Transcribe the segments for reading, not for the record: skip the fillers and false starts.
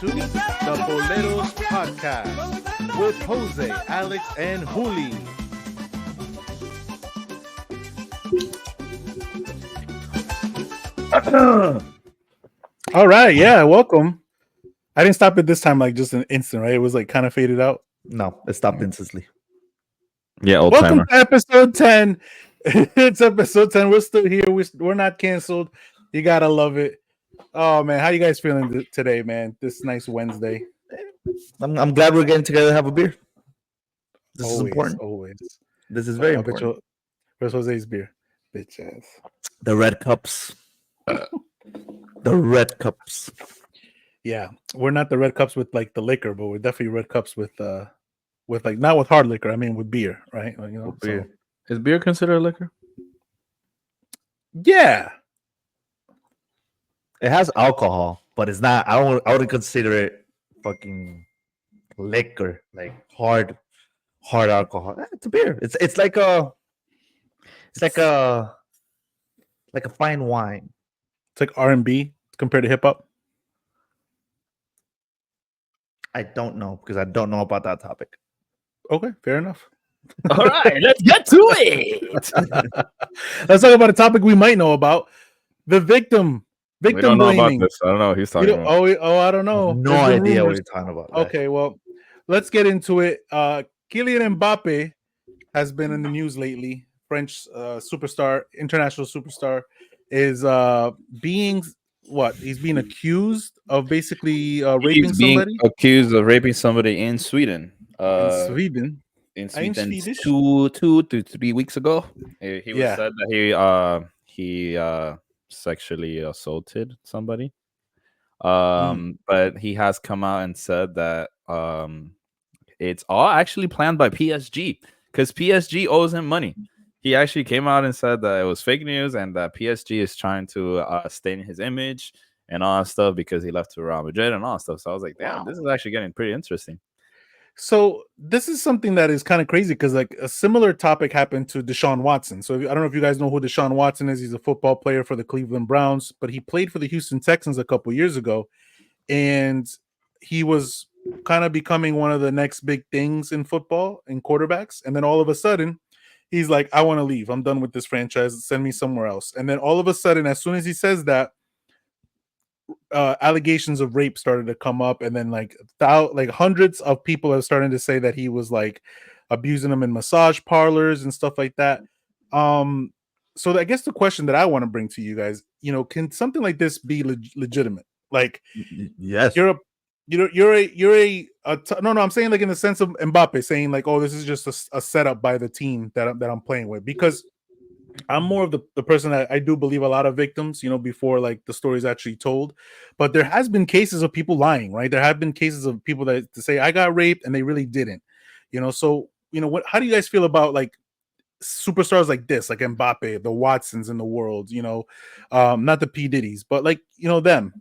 to the Poleros Podcast with Jose, Alex, and Juli. All right, yeah, welcome. I didn't stop it this time like just an instant, right? It was like kind of faded out. No, it stopped instantly. Yeah, old Welcome timer. to episode 10. It's episode 10. We're still here. We're not canceled. You gotta love it. Oh man, how you guys feeling today, man? This nice Wednesday. I'm glad we're getting together to have a beer. This is Always, important. always. This is very I bet important. where's Jose's beer? Bitch ass. The red cups. The red cups. Yeah, we're not the red cups with like the liquor, but we're definitely red cups with like not with hard liquor. I mean with beer, right? Like, you know, Beer. Is beer considered liquor? Yeah. It has alcohol, but it's not. I wouldn't consider it fucking liquor, like hard alcohol. It's a beer. It's like a fine wine. It's like R&B compared to hip hop. I don't know because I don't know about that topic. Okay, fair enough. All right, let's get to it. Let's talk about a topic we might know about: the victim We don't know about blaming. this. I don't know what he's talking about. I don't know. No There's been idea what rumors. you're talking about. Okay, well, let's get into it. Kylian Mbappe has been in the news lately. French superstar, international superstar, is being what? He's being accused of basically raping He's being somebody accused of raping somebody in Sweden. in Sweden. In I'm Sweden, Swedish. 2 to 3 weeks ago, he was Yeah. said that he sexually assaulted somebody. But he has come out and said that it's all actually planned by PSG because PSG owes him money. He actually came out and said that it was fake news and that PSG is trying to stain his image and all that stuff because he left to Real Madrid and all that stuff. So I was like, damn, this is actually getting pretty interesting. So this is something that is kind of crazy because like a similar topic happened to Deshaun Watson. So I don't know if you guys know who Deshaun Watson is. He's a football player for the Cleveland Browns, but he played for the Houston Texans a couple years ago, and he was kind of becoming one of the next big things in football and quarterbacks. And then all of a sudden, he's like, "I want to leave. I'm done with this franchise. Send me somewhere else." And then all of a sudden, as soon as he says that, allegations of rape started to come up, and then like hundreds of people are starting to say that he was like abusing them in massage parlors and stuff like that. So I guess the question that I want to bring to you guys, can something like this be legitimate? Like, Yes. no, I'm saying like in the sense of Mbappe saying like, oh, this is just a setup by the team that I'm playing with, because I'm more of the person that I do believe a lot of victims, before like the story is actually told. But there has been cases of people lying, right? There have been cases of people that to say I got raped and they really didn't, So, how do you guys feel about like superstars like this, like Mbappe, the Watsons in the world, not the P. Diddy's, but like, them.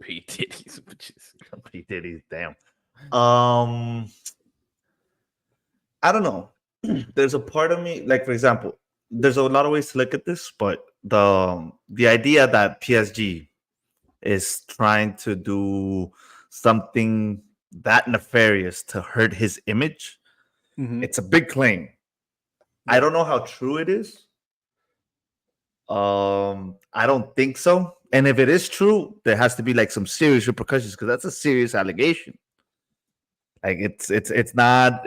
P. Diddy's, P. Diddy's, damn. I don't know. There's a part of me, like for example, there's a lot of ways to look at this, but the idea that PSG is trying to do something that nefarious to hurt his image, it's a big claim. I don't know how true it is. I don't think so. And if it is true, there has to be like some serious repercussions because that's a serious allegation. Like it's not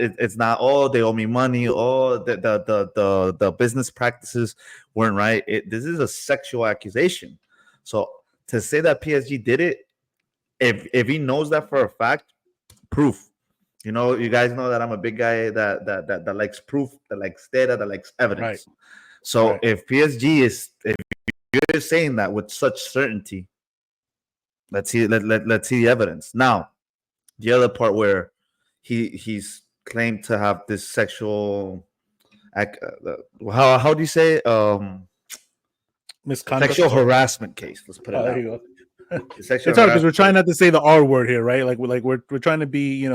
oh, they owe me money, oh, the business practices weren't right. This is a sexual accusation. So to say that PSG did it, if he knows that for a fact, proof. You guys know that I'm a big guy that likes proof, that likes data, that likes evidence. Right. So Right. if you're saying that with such certainty, let's see the evidence. Now, the other part where he's claimed to have this sexual how do you say Misconduct. sexual harassment case, let's put it Oh, that there you way. go. Sexual It's hard because we're harassment trying case. not to say the R word here, right? Like we're trying to be,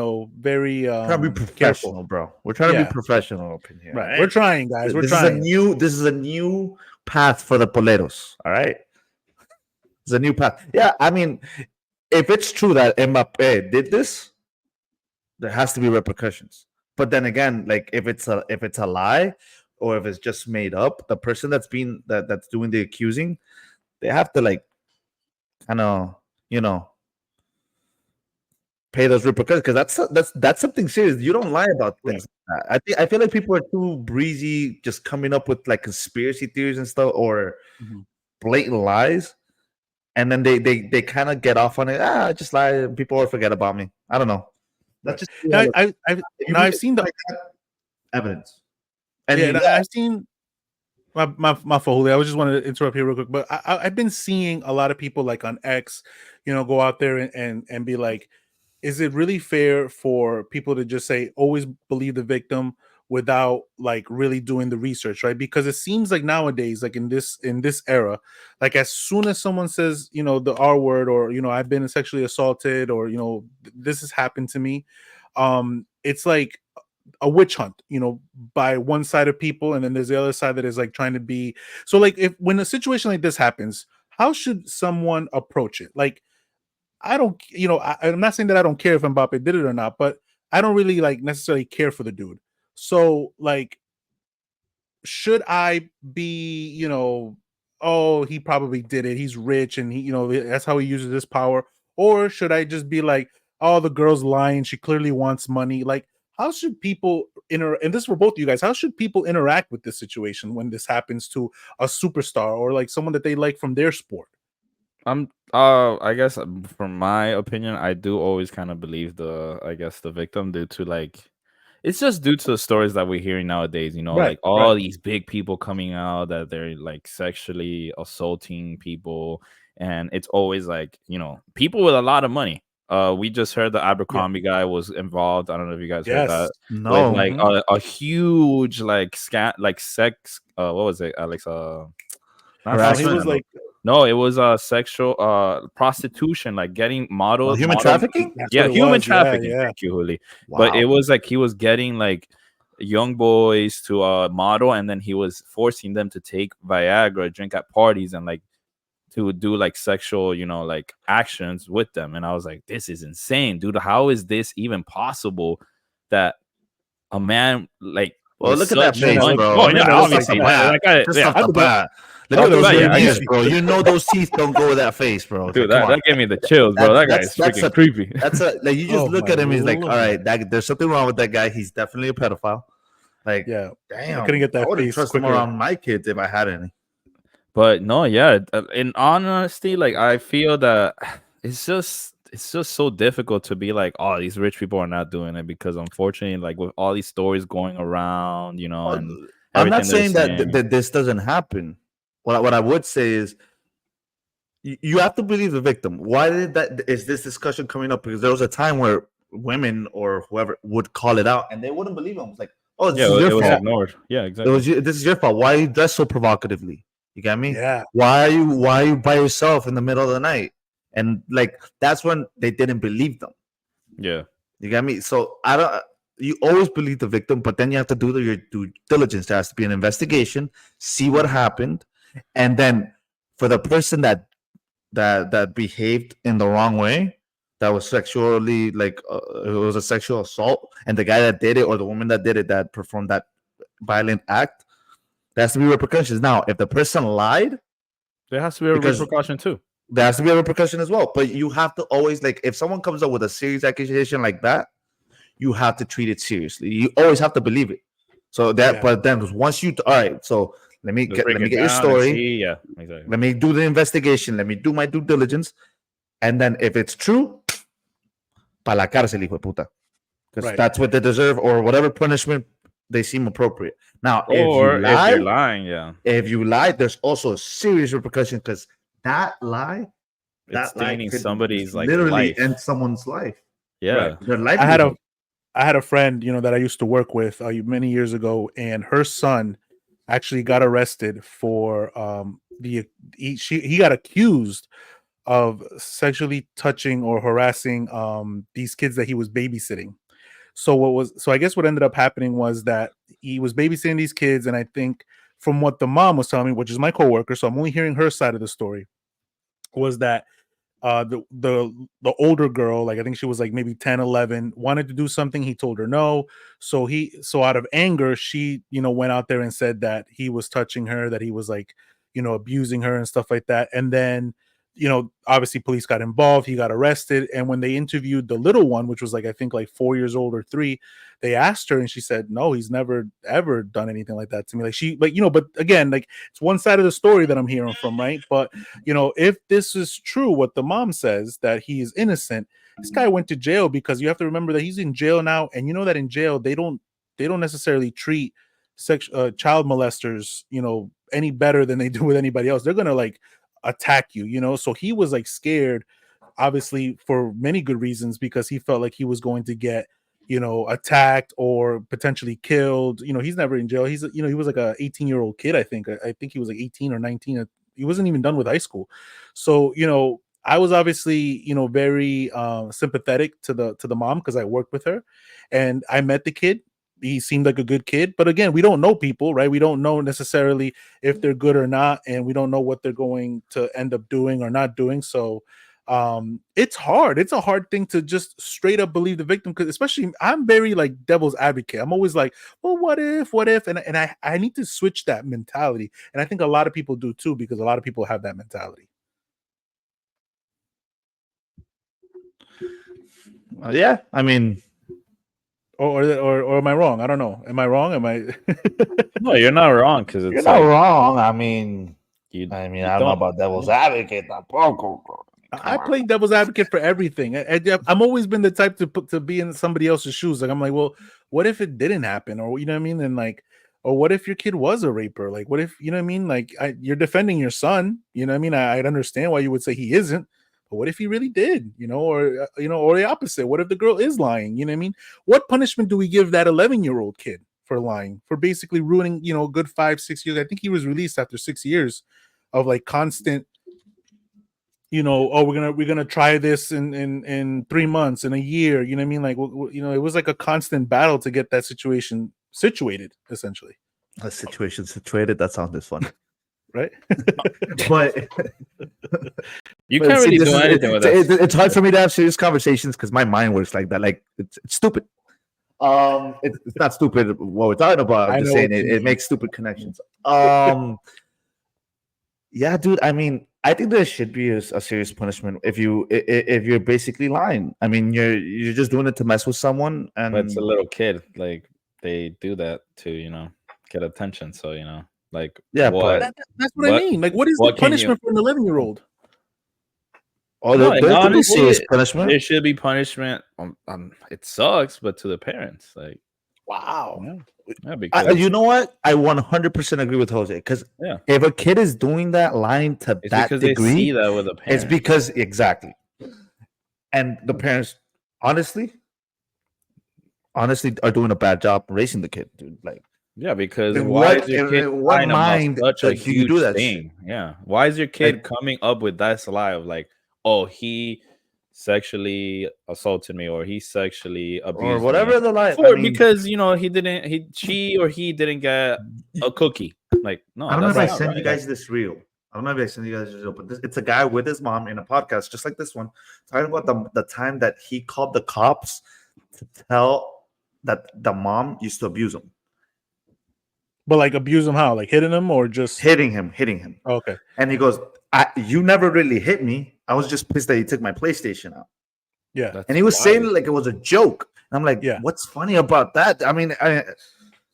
very Trying to be professional, careful. bro. We're trying to Yeah. be professional up in here, Right. We're trying, guys. We're this trying. this is a new path for the Poleros. All right, it's a new path. Yeah, I mean, if it's true that Mbappe did this, there has to be repercussions. But then again, like if it's a lie or if it's just made up, the person that's doing the accusing, they have to like kind of you know pay those repercussions because that's something serious. You don't lie about Right. things like that. I feel like people are too breezy, just coming up with like conspiracy theories and stuff or Mhm. blatant lies, and then they kind of get off on it. I just lie, and people will forget about me. I don't know. Right. That's just Now, now I've seen the like that, evidence, and yeah. you I've seen my fault, Julio. I was just wanted to interrupt here real quick, but I've been seeing a lot of people like on X, go out there and be like, is it really fair for people to just say always believe the victim without like really doing the research, right? Because it seems like nowadays, like in this era, like as soon as someone says, the R word, or I've been sexually assaulted, or this has happened to me, it's like a witch hunt, by one side of people, and then there's the other side that is like trying to be. So like, if when a situation like this happens, how should someone approach it? Like, I don't, I'm not saying that I don't care if Mbappe did it or not, but I don't really like necessarily care for the dude. So like, should I be, oh, he probably did it. He's rich and he, that's how he uses his power. Or should I just be like, oh, the girl's lying. She clearly wants money. Like, how should people and this is for both of you guys, how should people interact with this situation when this happens to a superstar or like someone that they like from their sport? I guess from my opinion, I do always kind of believe the victim due to like it's just due to the stories that we're hearing nowadays, Right, like all right. these big people coming out that they're like sexually assaulting people, and it's always like, people with a lot of money. We just heard the Yeah. Abercrombie guy was involved. I don't know if you guys heard Yes. that with no. like Mhm. a huge like like sex. What was it, Alex? Not He sex Harassment, was scandal. like, No, it was sexual prostitution, like getting human model. trafficking. that's what Yeah, it human was. Yeah, trafficking. yeah. Thank you, Huli. But it Wow. was like he was getting like young boys to model, and then he was forcing them to take Viagra, drink at parties, and like to do like sexual, like actions with them. And I was like, this is insane, dude. How is this even possible that a man like Well, with look at that such Man face, that money? look bro. Oh a man yeah, that Just looks off like the obviously, that. bat. that guy, Just yeah. off the bat. Look Off at the those bat, green yeah, ears, bro. You know those teeth don't go with that face, bro. It's like, dude, come that, on. that gave me the chills, bro. That guy is That's freaking a creepy. like you just Oh look my at him. He's like, all lord. right, there's something wrong with that guy. He's definitely a pedophile. Like, Yeah. I couldn't damn, get I that wouldn't face trust him quicker. around my kids if I had any. But no, yeah. In honesty, like I feel that it's just so difficult to be like, oh, these rich people are not doing it because unfortunately, like with all these stories going around, Well, and I'm not everything they're saying that saying. this doesn't happen. What I would say is you have to believe the victim. Why did that? Is this discussion coming up? Because there was a time where women or whoever would call it out and they wouldn't believe them. It's like, oh, this Yeah, is your it was fault. ignored. Yeah, It exactly. was this is your fault. Why are you dressed so provocatively? You get me? Yeah. Why are you by yourself in the middle of the night? And like that's when they didn't believe them. Yeah. You get me? So I don't. You always believe the victim, but then you have to do your due diligence. There has to be an investigation, see what happened, and then for the person that behaved in the wrong way, that was sexually like it was a sexual assault, and the guy that did it or the woman that did it that performed that violent act, there has to be repercussions. Now, if the person lied, There has to be a because repercussion too. there has to be a repercussion as well. But you have to always like if someone comes up with a serious accusation like that, you have to treat it seriously. You always have to believe it. So that, Yeah. but then once you all right, so Just break let me it get your down and story. see. Yeah, exactly. Let me do the investigation. Let me do my due diligence. And then if it's true, pa la cárcel, hijo de puta. Because Right. that's what they deserve or whatever punishment they seem appropriate. Now, Or if you're lying, yeah, if you lie, there's also serious repercussion because that lie, it's that lie staining could somebody's like literally life. end someone's life. Yeah. Their I had livelihood. I had a friend, that I used to work with many years ago, and her son actually got arrested for he got accused of sexually touching or harassing these kids that he was babysitting. So I guess what ended up happening was that he was babysitting these kids, and I think from what the mom was telling me, which is my coworker, so I'm only hearing her side of the story, was that the older girl, like I think she was like maybe 10, 11, wanted to do something. He told her no. So out of anger, she, went out there and said that he was touching her, that he was like, abusing her and stuff like that. And then, obviously police got involved. He got arrested. And when they interviewed the little one, which was like, I think like 4 years old or 3, they asked her and she said, no, he's never ever done anything like that to me. But again, like it's one side of the story that I'm hearing from, right? But if this is true, what the mom says, that he is innocent, this guy went to jail, because you have to remember that he's in jail now. And you know that in jail, they don't necessarily treat child molesters, any better than they do with anybody else. They're going to like attack you, so he was like scared, obviously for many good reasons, because he felt like he was going to get attacked or potentially killed. He's never in jail. He's he was like a 18-year-old kid. I think he was like 18 or 19. He wasn't even done with high school. So I was obviously very sympathetic to the mom, because I worked with her and I met the kid. He seemed like a good kid, but again, we don't know people, right? We don't know necessarily if they're good or not, and we don't know what they're going to end up doing or not doing. So it's hard. It's a hard thing to just straight up believe the victim, because especially I'm very like devil's advocate. I'm always like, well, what if? And I need to switch that mentality. And I think a lot of people do too, because a lot of people have that mentality. Yeah, I mean, or am I wrong? I don't know. Am I wrong? Am I? No, you're not wrong, because it's you're not wrong. I You, don't you know about devil's advocate. I play devil's advocate for everything. I'm always been the type to be in somebody else's shoes. Like I'm like, well, what if it didn't happen, or you know what I mean? And like, or what if your kid was a raper? Like, what if you know what I mean? Like, you're defending your son. You know what I mean? I'd understand why you would say he isn't, but what if he really did? Or or the opposite. What if the girl is lying? You know what I mean? What punishment do we give that 11-year-old kid for lying, for basically ruining a good 5-6 years? I think he was released after 6 years of like constant. Oh, we're gonna try this in 3 months, in a year. You know what I mean? Like, it was like a constant battle to get that situation situated, essentially. A situation situated. That sounds funny, right? But you can't really do anything with that. It's hard for me to have serious conversations because my mind works like that. Like it's stupid. It's not stupid what we're talking about. I'm just saying it makes stupid connections. Yeah, dude. I mean, I think there should be a serious punishment if you're basically lying. I mean, you're just doing it to mess with someone, and but it's a little kid. Like they do that to get attention. So like yeah, what, but that's what I mean. Like, what is the punishment for an 11-year-old? Oh, there could be serious punishment. There should be punishment. It sucks, but to the parents, like, wow. Yeah, because you know what? I 100% agree with Jose, because if a kid is doing that, lying to that degree, they see that with a parent. It's because exactly, and the parents honestly are doing a bad job raising the kid, dude. Like, yeah, because why is your kid what mind such a huge do that thing? Yeah, why is your kid coming up with that lie of like, oh, he sexually assaulted me, or he sexually abused or whatever me. The lie, because he didn't get a cookie. Like, no, I don't know if I sent you guys this reel. But it's a guy with his mom in a podcast just like this one, talking about the time that he called the cops to tell that the mom used to abuse him. But like abuse him how? Like hitting him or just hitting him? Oh, okay. And he goes, you never really hit me. I was just pissed that you took my PlayStation out. Yeah. And he was saying it like it was a joke. And I'm like, yeah, what's funny about that? I mean,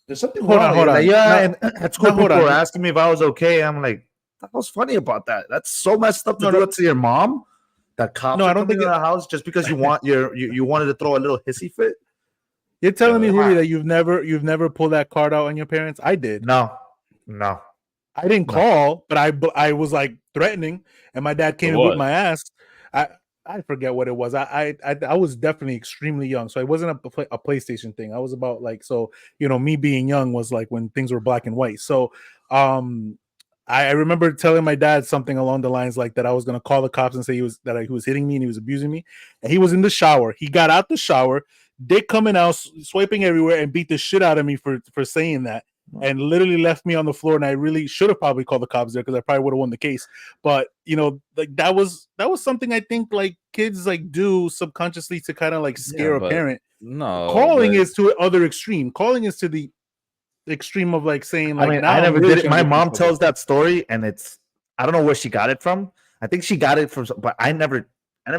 there's something hold on. Like, and at school people were asking me if I was okay. I'm like, what's funny about that? That's so messed up to do it to your mom. That cops I don't think in the house just because you want you wanted to throw a little hissy fit. You're telling me, Julio, that you've never pulled that card out on your parents? I did. No. I didn't call, but I was like threatening, and my dad came and whipped my ass. I forget what it was. I was definitely extremely young, so it wasn't a PlayStation thing. I was about like, so me being young was like when things were black and white. So I remember telling my dad something along the lines like that I was gonna call the cops and say he was hitting me and he was abusing me, and he was in the shower. He got out the shower, dick coming out, swiping everywhere, and beat the shit out of me for saying that. and literally left me on the floor. And I really should have probably called the cops there because I probably would have won the case. But like that was something I think like kids like do subconsciously to kind of like scare a but parent. no, Calling but- is to the other extreme. Calling is to the extreme of like saying like, I mean, now I I'm never really did it. trying to My get mom people. tells that story, and I don't know where she got it from. I think she got it from, but I never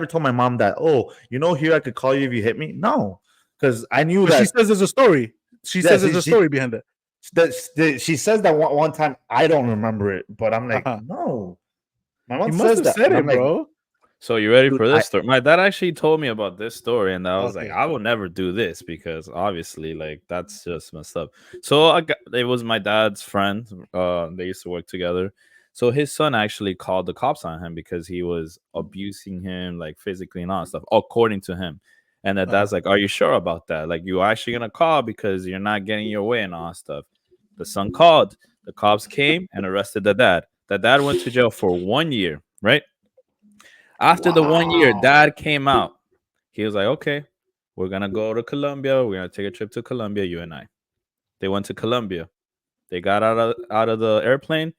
told my mom that. Oh, here I could call you if you hit me. No, because I knew But that she says there's a story. She Yeah, says she- there's a she- story behind it. she says that one time. I don't remember it, but I'm like, Uh-huh. no. My You mom must says have that, said and it, I'm like, bro. So you ready Dude, for this story? My dad actually told me about this story, and I was Okay. like, I will never do this because obviously, like, that's just messed up. So it was my dad's friend. They used to work together. So his son actually called the cops on him because he was abusing him, like physically and all that stuff, according to him. And the dad's like, "Are you sure about that? Like, you actually gonna call because you're not getting your way and all that stuff?" The son called. The cops came and arrested the dad. The dad went to jail for 1 year, right? After the 1 year, Wow. dad came out. He was like, okay, we're going to go to Colombia. We're going to take a trip to Colombia, you and I. They went to Colombia. They got out of the airplane.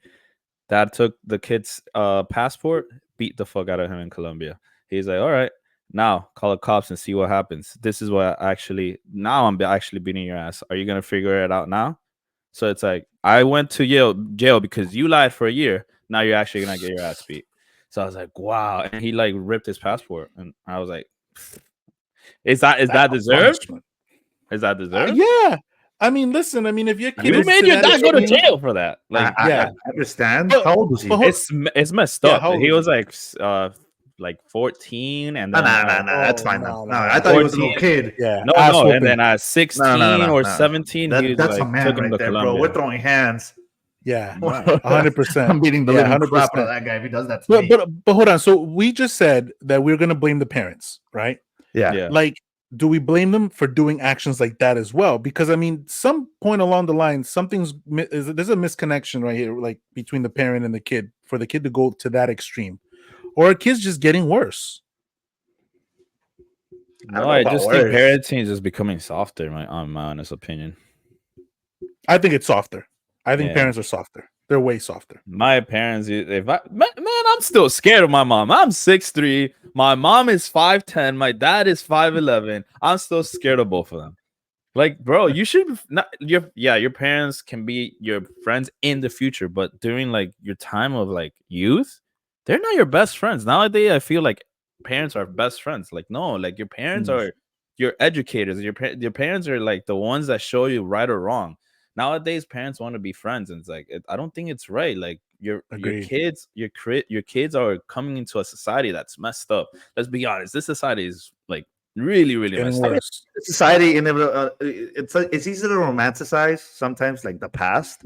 Dad took the kid's passport, beat the fuck out of him in Colombia. He's like, all right, now call the cops and see what happens. This is what now I'm actually beating your ass. Are you going to figure it out now? So it's like, I went to jail because you lied for a year. Now you're actually going to get your ass beat. So I was like, wow. And he like ripped his passport. And I was like, is that deserved? Punishment. Is that deserved? Yeah. I mean, listen. I mean, if your kid You is made to your that dad go to extreme- jail for that. Like, yeah. I understand. But- How old was he? but it's messed Yeah, up. how old He was was like 14 and Nah, then that's Oh, fine. no, No, no, I thought he was a 14. little kid. Yeah. no, ass no, whooping. and then at 16 No. or 17, he was That's like a man took him right to there, bro. Colombia. We're throwing hands. Yeah. Right. 100%. I'm beating the Yeah, living crap out 100%. of that guy if he does that to me. But hold on. So we just said that we're gonna blame the parents, right? Yeah. Like, do we blame them for doing actions like that as well? Because I mean, some point along the line, there's a misconnection right here, like between the parent and the kid, for the kid to go to that extreme, or are kids just getting worse? I don't No, know I about just think worse. parenting is just becoming softer, my honest opinion. I think it's softer. I think Yeah. parents are softer. They're way softer. My parents, man, I'm still scared of my mom. I'm 6'3". My mom is 5'10". My dad is 5'11". I'm still scared of both of them. Like, bro, you should not your parents can be your friends in the future, but during like your time of like youth, they're not your best friends. Nowadays, I feel like parents are best friends. Like, no, like your parents are your educators. Your parents are like the ones that show you right or wrong. Nowadays, parents want to be friends, and it's like I don't think it's right. Like your Agreed. kids are coming into a society that's messed up. Let's be honest, this society is like really, really Getting messed up. worse. Society it's easy to romanticize sometimes, like the past,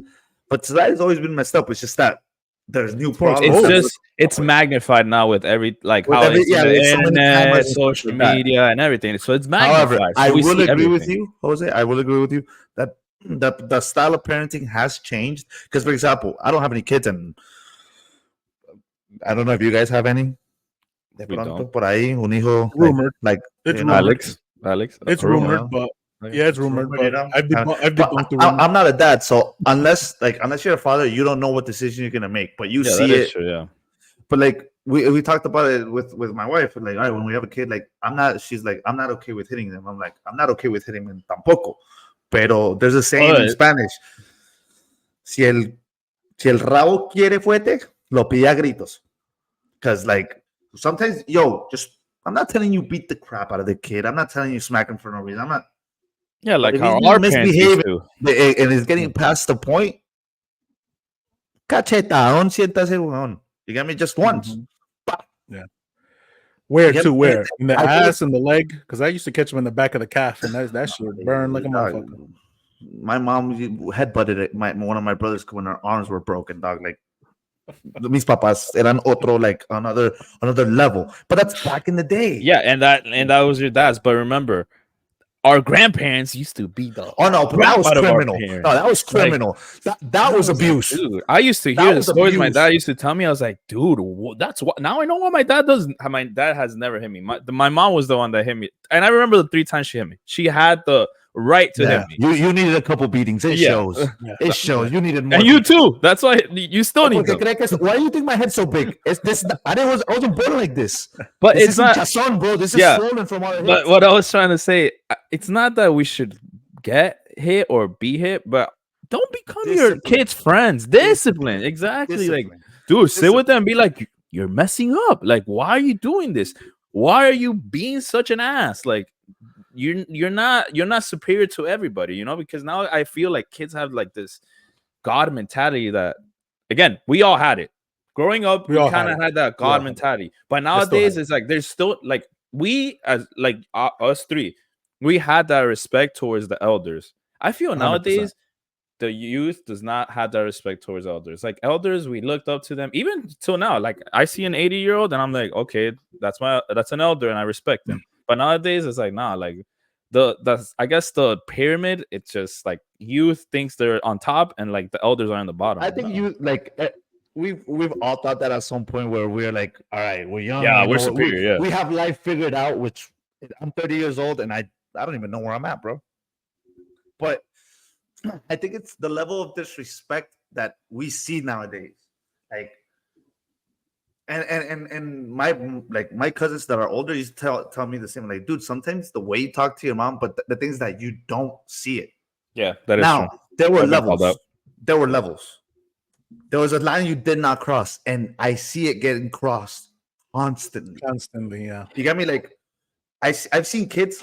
but society's always been messed up. It's just that there's new problems. It's Oh. just it's magnified now with every like With how every- it's yeah, the there's so many internet, cameras social and that. media, and everything. So it's magnified. However, So I we will see agree with everything. you, Jose. I will agree with you that the style of parenting has changed. Because, for example, I don't have any kids, and I don't know if you guys have any. De We pronto, don't. por ahí, un hijo, Rumored. like It's you know, rumored. Alex, It's rumor. rumored, but yeah, it's rumored. rumored, But you know? I've But debunked the rumor. I'm not a dad, so unless you're a father, you don't know what decision you're gonna make, but you Yeah, see that is it. true. Yeah, But like we talked about it with my wife, like, all right, when we have a kid, like she's like, I'm not okay with hitting them. I'm like, I'm not okay with hitting them tampoco. Pero there's a saying in But- Spanish: si el rabo quiere fuete, lo pide a gritos. Because like sometimes, I'm not telling you beat the crap out of the kid. I'm not telling you smack him for no reason. I'm not. yeah, like if how he's our parents used misbehaving- to. And it's getting past the point. Cachetadón, siéntase, weón. You got me just once. Mhm. Where Yeah, to? Where? In the I feel- ass and the leg? Because I used to catch them in the back of the calf, and that shit burned like a Dog, motherfucker. my mom headbutted it. One of my brothers when her arms were broken, dog. Like mis papás eran otro, like another level. But that's back in the day. Yeah, and that was your dad's. But remember, our grandparents used to be the Oh no, but that was out of our criminal. parents. No, that was criminal. That was abuse. Dude, I used to That hear the was stories my abuse. dad used to tell me. I was like, dude, that's what. Now I know what my dad does. My dad has never hit me. My mom was the one that hit me, and I remember the 3 times she hit me. She had the right to hit me. You needed a couple beatings. It shows. Yeah. It shows. You needed more. And you too. That's why you still need them. Why do you think my head's so big? It's this. I wasn't born like this. But This it's isn't not. chasson, bro. This is Yeah. swollen from all the But hits. what I was trying to say, it's not that we should get hit or be hit, but don't become your Discipline. kids' friends. Discipline. Exactly. Like, Discipline. dude, sit with them and be like, you're messing up. Like, why are you doing this? Why are you being such an ass? Like, you're not superior to everybody, you know? Because now I feel like kids have like this God mentality that, again, we all had it. Growing up, we all kind had of it. had that God mentality. But nowadays, it's like there's still like we as like us three, we had that respect towards the elders. I feel 100%. nowadays the youth does not have that respect towards elders. Like elders, we looked up to them even till now. Like I see an 80-year-old and I'm like, okay, that's an elder and I respect them. But nowadays it's like, nah, like I guess the pyramid, it's just like youth thinks they're on top and like the elders are on the bottom. I think you like we've all thought that at some point where we're like, all right, we're young. Yeah, you we're know, superior. We have life figured out. Which I'm 30 years old and I don't even know where I'm at, bro. But I think it's the level of disrespect that we see nowadays. Like, and my cousins that are older used to tell me the same. Like, dude, sometimes the way you talk to your mom, but the things that you don't see it. Yeah, that is Now true. there were I've been called levels. out. There were levels. There was a line you did not cross, and I see it getting crossed constantly. Constantly, yeah. You got me? Like, I've seen kids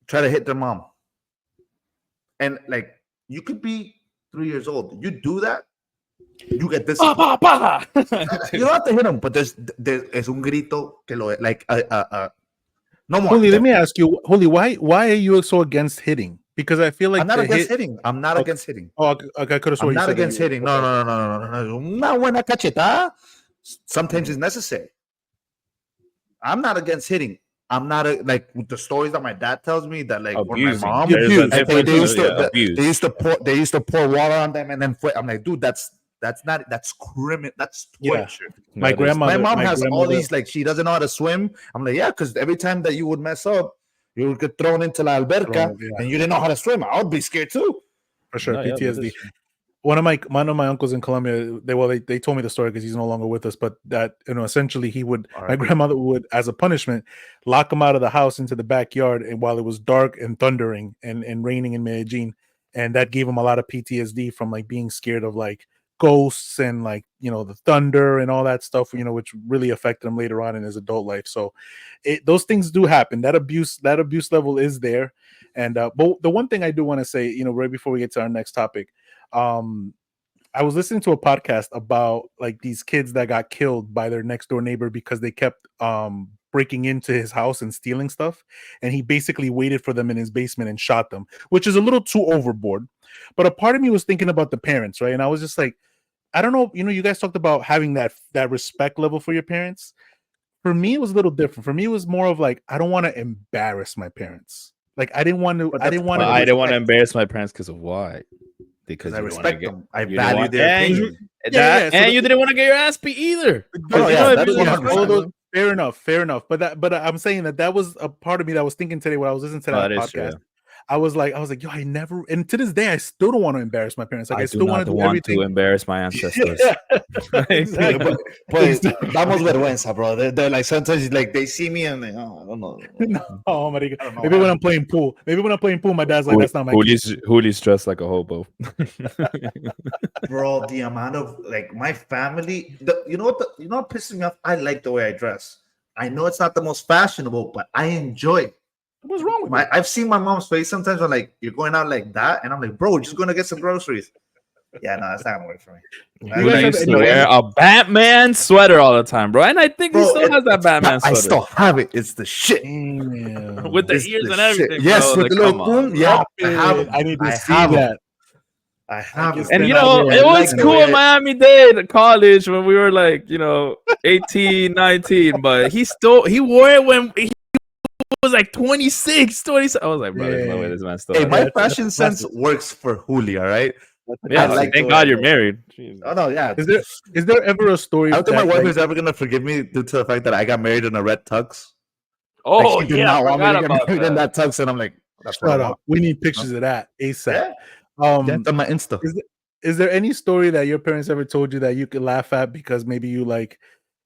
try to hit their mom, and like you could be 3 years old. You do that, you get this. You don't have to hit them, but there's un grito que lo like no more. Holy, let me ask you, Holy, why are you so against hitting? Because I feel like I'm not the against hit- hitting. I'm not Okay. against hitting. Oh, I could have sworn I'm you not said that against you- hitting. No. Una buena cachetada sometimes is necessary. I'm not against hitting. I'm not like with the stories that my dad tells me that like when my Abusing. mom There's a abused, difference they used of, to yeah, abuse. they used to pour water on them and then I'm like, dude, that's criminal. That's Yeah. torture. My That is- grandmother. My mom has all grandmother- these like she doesn't know how to swim. I'm like, yeah, because every time that you would mess up, you would get thrown into la alberca Thrown, yeah. and you didn't know how to swim. I would be scared too. for sure. No, yeah, that PTSD. is true. One of my uncles in Colombia, they told me the story because he's no longer with us, but that essentially my Alright. grandmother would, as a punishment, lock him out of the house into the backyard, and while it was dark and thundering and raining in Medellin, and that gave him a lot of PTSD from like being scared of like ghosts and like the thunder and all that stuff, which really affected him later on in his adult life. So those things do happen. That abuse level is there. And but the one thing I do want to say, right before we get to our next topic, I was listening to a podcast about like these kids that got killed by their next door neighbor because they kept breaking into his house and stealing stuff, and he basically waited for them in his basement and shot them, which is a little too overboard. But a part of me was thinking about the parents, right? And I was just like, I don't know, you guys talked about having that respect level for your parents. For me, it was a little different. For me, it was more of like, I don't want to embarrass my parents. Like I didn't want to. But I that's didn't want part to. of I it. didn't want to embarrass my parents because of why? Because I you didn't wanna respect get- them. I you didn't value want- their and opinion. Yeah, so and the- you didn't want to get your ass beat either. Oh, Because, yeah, if that's you really 100%. follow those- Fair enough. But I'm saying that was a part of me that was thinking today when I was listening to that that is podcast. true, yeah. I was like, yo, I never, and to this day, I still don't want to embarrass my parents. Like I I still do want not to do want everything. to embarrass my ancestors. Exactly. But damos vergüenza, bro. They're like sometimes like they see me and they, oh, I don't know. Oh my god. I don't know Maybe why. when I'm playing pool. My dad's like, that's not my kid. Julie's dressed like a hobo. Bro, the amount of like my family, you know what pisses me off? I like the way I dress. I know it's not the most fashionable, but I enjoy it. What's wrong with you? I've seen my mom's face sometimes when like you're going out like that, and I'm like, bro, we're just gonna get some groceries. Yeah, no, that's not gonna work for me. You I guys I have used any- to wear a Batman sweater all the time, bro. And I think he Bro, still has that Batman I sweater. still have it. It's the shit. Damn. With the It's ears the and everything. shit. Yes, bro. with the Like, little come on, boom. bro. Yeah, I have it. I need to I see have it. that. I have can it. stand And out it there. was like the cool way in Miami-Dade at college when we were like, 18, 19. But he wore it when he was like 26, 27. I was like, bro, there's no way this man still. Hey, has my it." fashion sense works for Juli, all right? Yeah, I like thank the God way- you're married. Oh no, yeah. Is there ever a story? I don't think my that, wife like, is ever gonna forgive me due to the fact that I got married in a red tux. Oh, Like, she did yeah, not I want me to forgot get about married in that. that tux, and I'm like, That's what I Shut want. up. We need pictures of that ASAP. Yeah, that's on my Insta. Is there any story that your parents ever told you that you could laugh at because maybe you like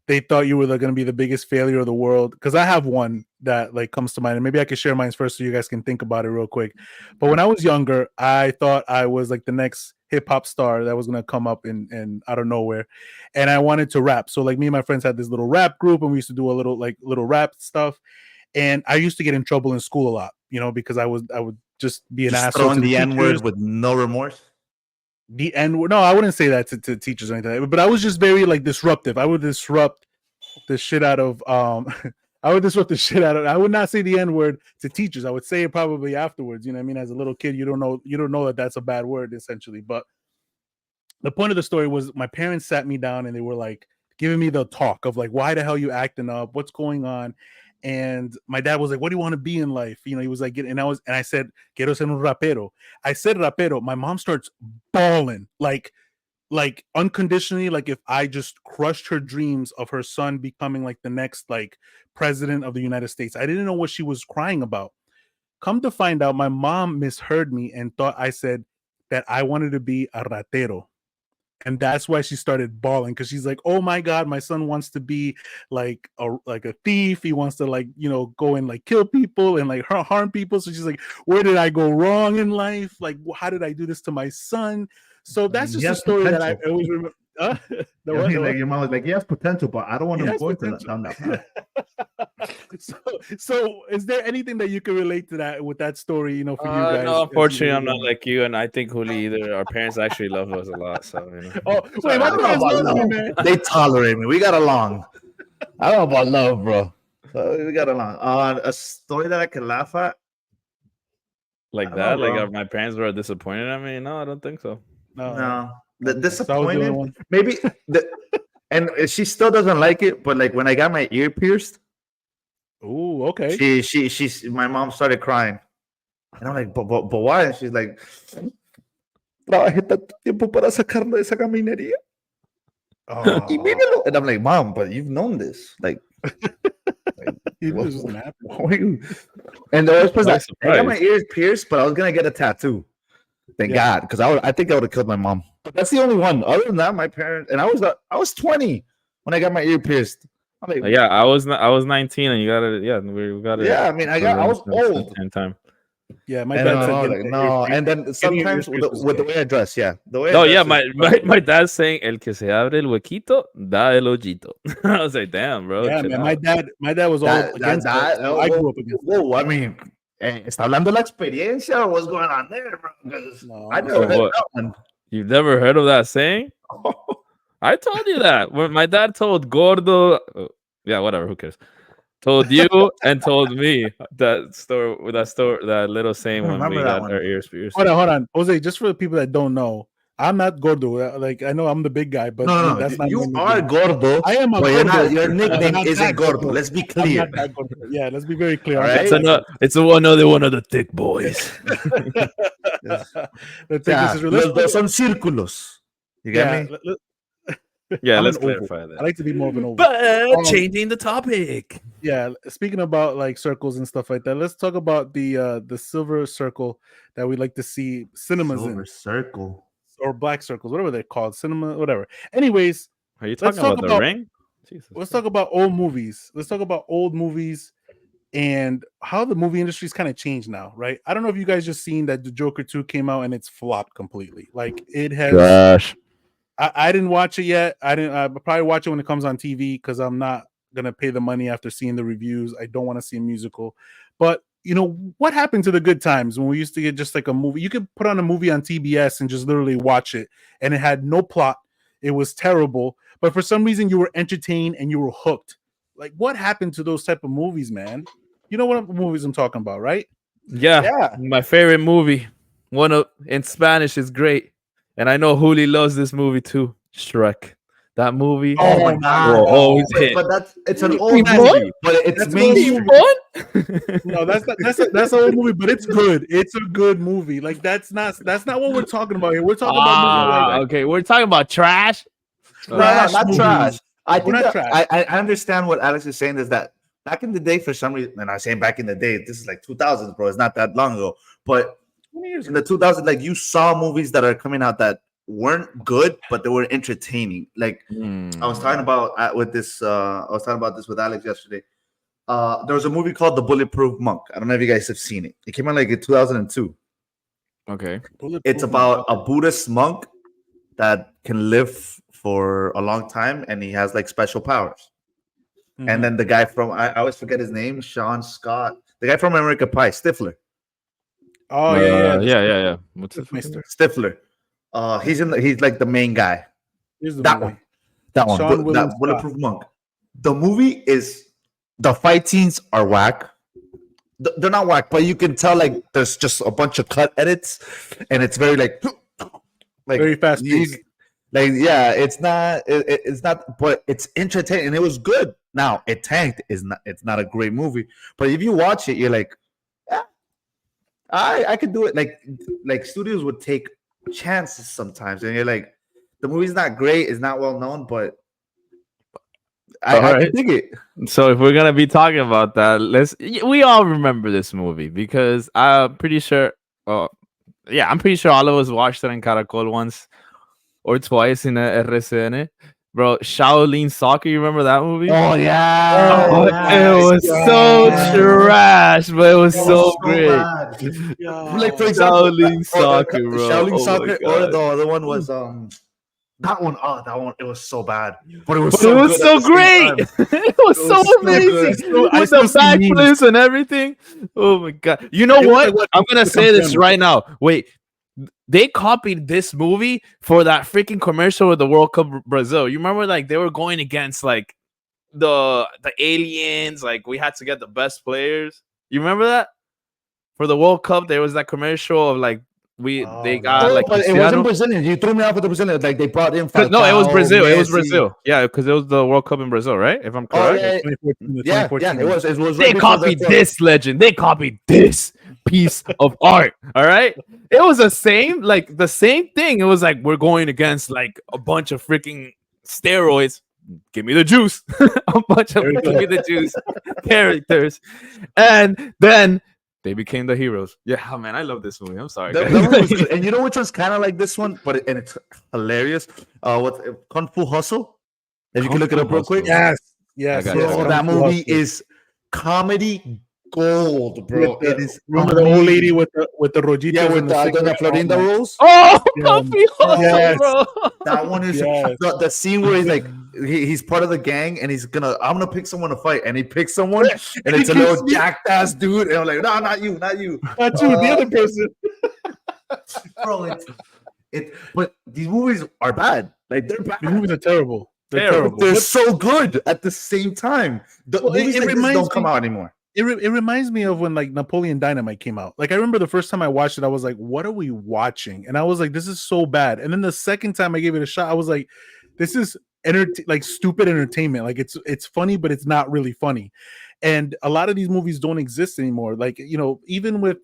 they thought you were going to be the biggest failure of the world? Because I have one that like comes to mind, and maybe I can share mine first so you guys can think about it real quick. But when I was younger, I thought I was like the next hip hop star that was going to come up in out of nowhere, and I wanted to rap. So like me and my friends had this little rap group, and we used to do a little rap stuff. And I used to get in trouble in school a lot, because I would just be an Just asshole throwing to the N teachers. word with no remorse. The N word. No, I wouldn't say that to teachers or anything. But I was just very like disruptive. I would disrupt the shit out of I would disrupt the shit out of. I would not say the N word to teachers. I would say it probably afterwards. You know what I mean? As a little kid, you don't know that that's a bad word essentially. But the point of the story was my parents sat me down and they were like giving me the talk of like, why the hell you acting up? What's going on? And my dad was like, what do you want to be in life? He was like, and I said, quiero ser un rapero. I said rapero. My mom starts bawling like unconditionally, like if I just crushed her dreams of her son becoming like the next like president of the United States. I didn't know what she was crying about. Come to find out, my mom misheard me and thought I said that I wanted to be a ratero. And that's why she started bawling, because she's like, oh my God, my son wants to be like a thief. He wants to like, go and like kill people and like harm people. So she's like, where did I go wrong in life? Like, how did I do this to my son? So that's just a story that I always remember. Like your mom was like, he has potential, but I don't want him going down that path. So is there anything that you can relate to that with that story, for you guys? No, unfortunately, I'm not like you, and I think Juli either. Our parents actually love us a lot, so Oh, wait, my parents love me, man. They tolerate me. We got along. I don't know about love, bro. We got along. A story that I can laugh at, like that. Like my parents were disappointed at me. No, I don't think so. No. The disappointed, maybe. And she still doesn't like it, but like when I got my ear pierced. Oh, okay. She's my mom started crying, and I'm like, but why? And she's like, trabajé tanto tiempo para sacarlo de esa caminería. And I'm like, Mom, but you've known this, like this was gonna happen. And the worst was that I got my ears pierced, but I was gonna get a tattoo. Thank God, because I think I would have killed my mom. But that's the only one. Other than that, my parents, and I was 20 when I got my ear pierced. I'm like, yeah, I was 19, and you got it. Yeah, we got it. Yeah, I mean, I was old. In time. Yeah, my dad said like, no, and then sometimes with the way I dress, yeah, the way. No, yeah, my dad's saying el que se abre el huequito da el hoyito. I was like, damn, bro. Yeah, man, my dad was all against that. I grew up against. Whoa, I mean, ¿está hablando la experiencia or what's going on there, bro? I never heard that one. You've never heard of that saying? I told you that when my dad told Gordo, yeah, whatever, who cares? Told you and told me that little saying when we got our ears pierced. Hold on, Jose. Just for the people that don't know, I'm not Gordo. Like I know I'm the big guy, but no, that's not. You are Gordo. I am a Gordo. Your nickname isn't Gordo. Let's be clear. Yeah, let's be very clear. All right? It's another one of the thick boys. Los dos son círculos. You get me? Yeah, let's clarify that. I like to be more of an oval. But changing the topic. Yeah, speaking about like circles and stuff like that, let's talk about the silver circle that we like to see cinemas silver circle or black circles, whatever they're called, cinema, whatever. Anyways, are you talking about the ring? Jesus. Let's talk about old movies. Let's talk about old movies and how the movie industry's kind of changed now, right? I don't know if you guys just seen that the Joker 2 came out and it's flopped completely. Like it has. Gosh. I didn't watch it yet. I'll probably watch it when it comes on TV because I'm not gonna pay the money after seeing the reviews. I don't want to see a musical. But what happened to the good times when we used to get just like a movie? You could put on a movie on TBS and just literally watch it, and it had no plot. It was terrible, but for some reason you were entertained and you were hooked. Like, what happened to those type of movies, man? You know what movies I'm talking about, right? Yeah. My favorite movie. In Spanish is great. And I know Juli loves this movie too. Shrek. That movie. Oh my God. Always hit. But it's an old movie. But it's mainstream. No, that's an old movie, but it's good. It's a good movie. Like that's not what we're talking about here. We're talking about okay. We're talking about trash. No, not trash. I think not trash. I understand what Alex is saying is that back in the day, for some reason, and I'm saying back in the day, this is like 2000s, bro. It's not that long ago. But 20 years in the 2000s, like you saw movies that are coming out that weren't good, but they were entertaining. Like I was talking about I was talking about this with Alex yesterday. There was a movie called The Bulletproof Monk. I don't know if you guys have seen it. It came out like in 2002. Okay. It's about a Buddhist monk that can live for a long time, and he has like special powers. Mhm. And then the guy from I always forget his name, Sean Scott, the guy from American Pie, Stifler. Oh yeah. yeah. What's the Meister. Stifler. He's like the main guy. Here's the That movie. one. That one. Sean William That Bulletproof Monk. The movie is the fight scenes are whack. They're not whack, but you can tell like there's just a bunch of cut edits, and it's very like Very fast paced. like yeah, it's not, but it's entertaining and it was good. Now it tanked. It's not a great movie, but if you watch it, you're like, yeah, I could do it. Like studios would take chances sometimes, and you're like, the movie's not great, it's not well known, but I can dig it. So if we're gonna be talking about that, we all remember this movie because I'm pretty sure. I'm pretty sure all of us watched it in Caracol once or twice in RCN. Bro, Shaolin Soccer, you remember that movie? Oh yeah, it was so trash, but it was so great. Like for example, Shaolin Soccer, bro. Shaolin Oh my Soccer, or God. the other one was that one. Oh, that one. It was so bad, but it was But so it was good so at the same great. time. It was It so was so amazing good. I with still the see memes. backflips and everything. Oh my God! You know It was what? like what I'm gonna becomes say this famous. right now. Wait, they copied this movie for that freaking commercial with the World Cup Brazil. You remember, like they were going against like the aliens. Like we had to get the best players. You remember that for the World Cup? There was that commercial of like they got Oh, like but it Cristiano. wasn't Brazilian. You threw me off with the Brazilian. Like they brought in Falcao, No, it was Brazil. It was Messi. Brazil. Yeah, because it was the World Cup in Brazil, right? If I'm Oh correct. yeah, yeah. It was. It was. They right before copied the- this legend. They copied this piece of art. All right. It was the same thing. It was like we're going against like a bunch of freaking steroids. Give me the juice. A bunch of There you give go. me the juice characters. And then they became the heroes. Yeah, man, I love this movie. I'm sorry. That guys. one was good. And you know which one's kind of like this one, but and it's hilarious. What Kung Fu Hustle? If you can Kung look it Fu up real quick. Hustle. Yes. I got you. Bro, that movie is comedy gold, bro. It is. Remember the old lady with the rojitos Yeah, with and the the Doña Florinda rolls. Oh, Yeah. Puppy Hustle, Yes. bro. That one is Yes. the scene where he's like he's part of the gang and I'm gonna pick someone to fight, and he picks someone and it's a little jacked ass dude, and I'm like, no, not you. Not you, the other person. Bro, but these movies are bad. Like they're bad. These movies are terrible. They're Terrible. terrible. They're But so good at the same time. The Well, movies it like this reminds don't come me- out anymore. it reminds me of when like Napoleon Dynamite came out. Like I remember the first time I watched it, I was like, "What are we watching?" And I was like, "This is so bad." And then the second time I gave it a shot, I was like, "This is like stupid entertainment. Like it's funny, but it's not really funny." And a lot of these movies don't exist anymore. Like even with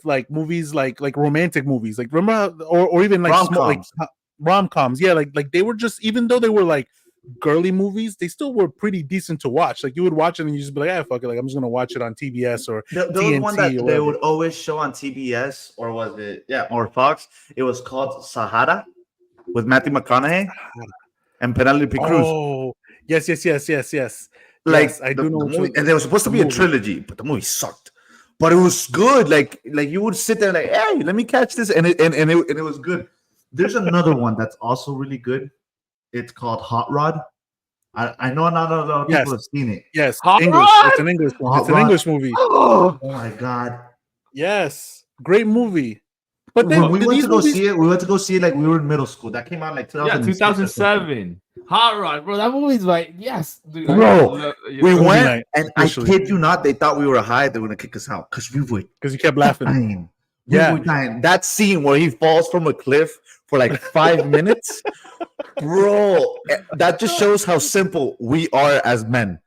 like movies like romantic movies, like remember or even like Rom-coms. rom-coms. Yeah, like they were just, even though they were like girly movies, they still were pretty decent to watch. Like you would watch it and you just be like, "Ah, fuck it, like I'm just gonna watch it on TBS or There was TNT one that or they whatever." would always show on TBS, or was it or Fox? It was called Sahara with Matthew McConaughey and Penelope Cruz. Oh, yes. Like yes, I the do know. movie, and there was supposed to the be a movie. trilogy, but the movie sucked. But it was good. Like you would sit there like, hey, let me catch this, and it was good. There's another one that's also really good. It's called Hot Rod. I know not a lot of Yes. people have seen it. Yes, Hot English. Rod? It's an English one. Hot It's an Rod. English movie. Oh my god! Yes, great movie. But then When we went these to go movies- see it, we went to go see it like we were in middle school. That came out like 2006 or something. Hot Rod, bro. That movie's like, yes, dude, Bro, We Movie went, night, and especially. I kid you not, they thought we were high. They were gonna kick us out because we were because you kept laughing. dying. Yeah. We were dying. That scene where he falls from a cliff for like 5 minutes, bro. That just shows how simple we are as men.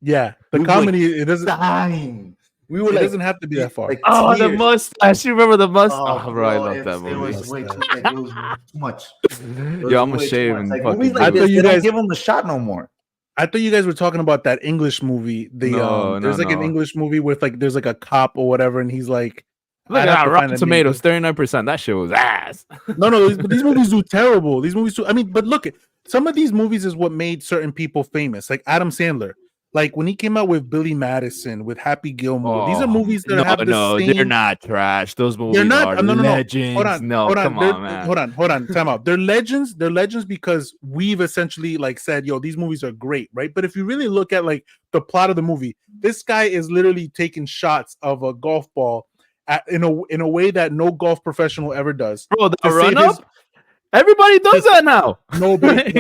Yeah, the We were comedy it doesn't Dying. We were it like, doesn't have to be that far. like Oh, the tears. mustache. You remember the mustache? Oh, Oh, bro, I bro, love that It movie. was way too, like, it was too much. It was Yo, I'm way too ashamed. much. Like, Fucking movies I like thought this, you they don't guys- give them a shot no more. I thought you guys were talking about that English movie. There's like an English movie with like there's like a cop or whatever, and he's like, Look I'd at have that to find Rotten the name. Tomatoes, 39%. That shit was ass. No, these movies do terrible. These movies do. I mean, but look, some of these movies is what made certain people famous, like Adam Sandler. Like when he came out with Billy Madison, with Happy Gilmore. These are movies that have the same. They're not trash. Those movies They're not. are No. legends. Hold on. No, hold on. come on, man. Hold on. Time out. They're legends. They're legends because we've essentially like said, yo, these movies are great, right? But if you really look at like the plot of the movie, this guy is literally taking shots of a golf ball in a way that no golf professional ever does. Bro, the to run save up. Everybody does that now. Nobody,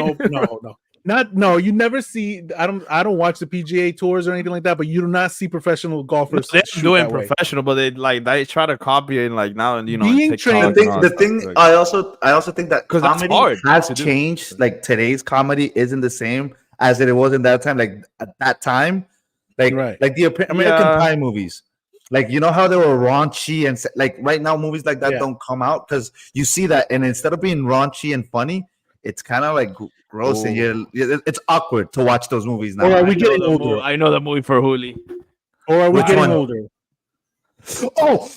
no. You never see. I don't watch the PGA tours or anything like that. But you do not see professional golfers. They're shoot doing that way. professional, but they try to copy it and like now and Being trained- The thing, I also think that 'Cause it's comedy hard has to do. changed. Like today's comedy isn't the same as it was in that time. Like at that time, like the American Pie movies. Like you know how they were raunchy and like right now movies like that don't come out because you see that, and instead of being raunchy and funny, it's kind of like gross and it's awkward to watch those movies now. Or are we getting older? I know the movie for Hooli. Or are we Which getting one? older? Oh,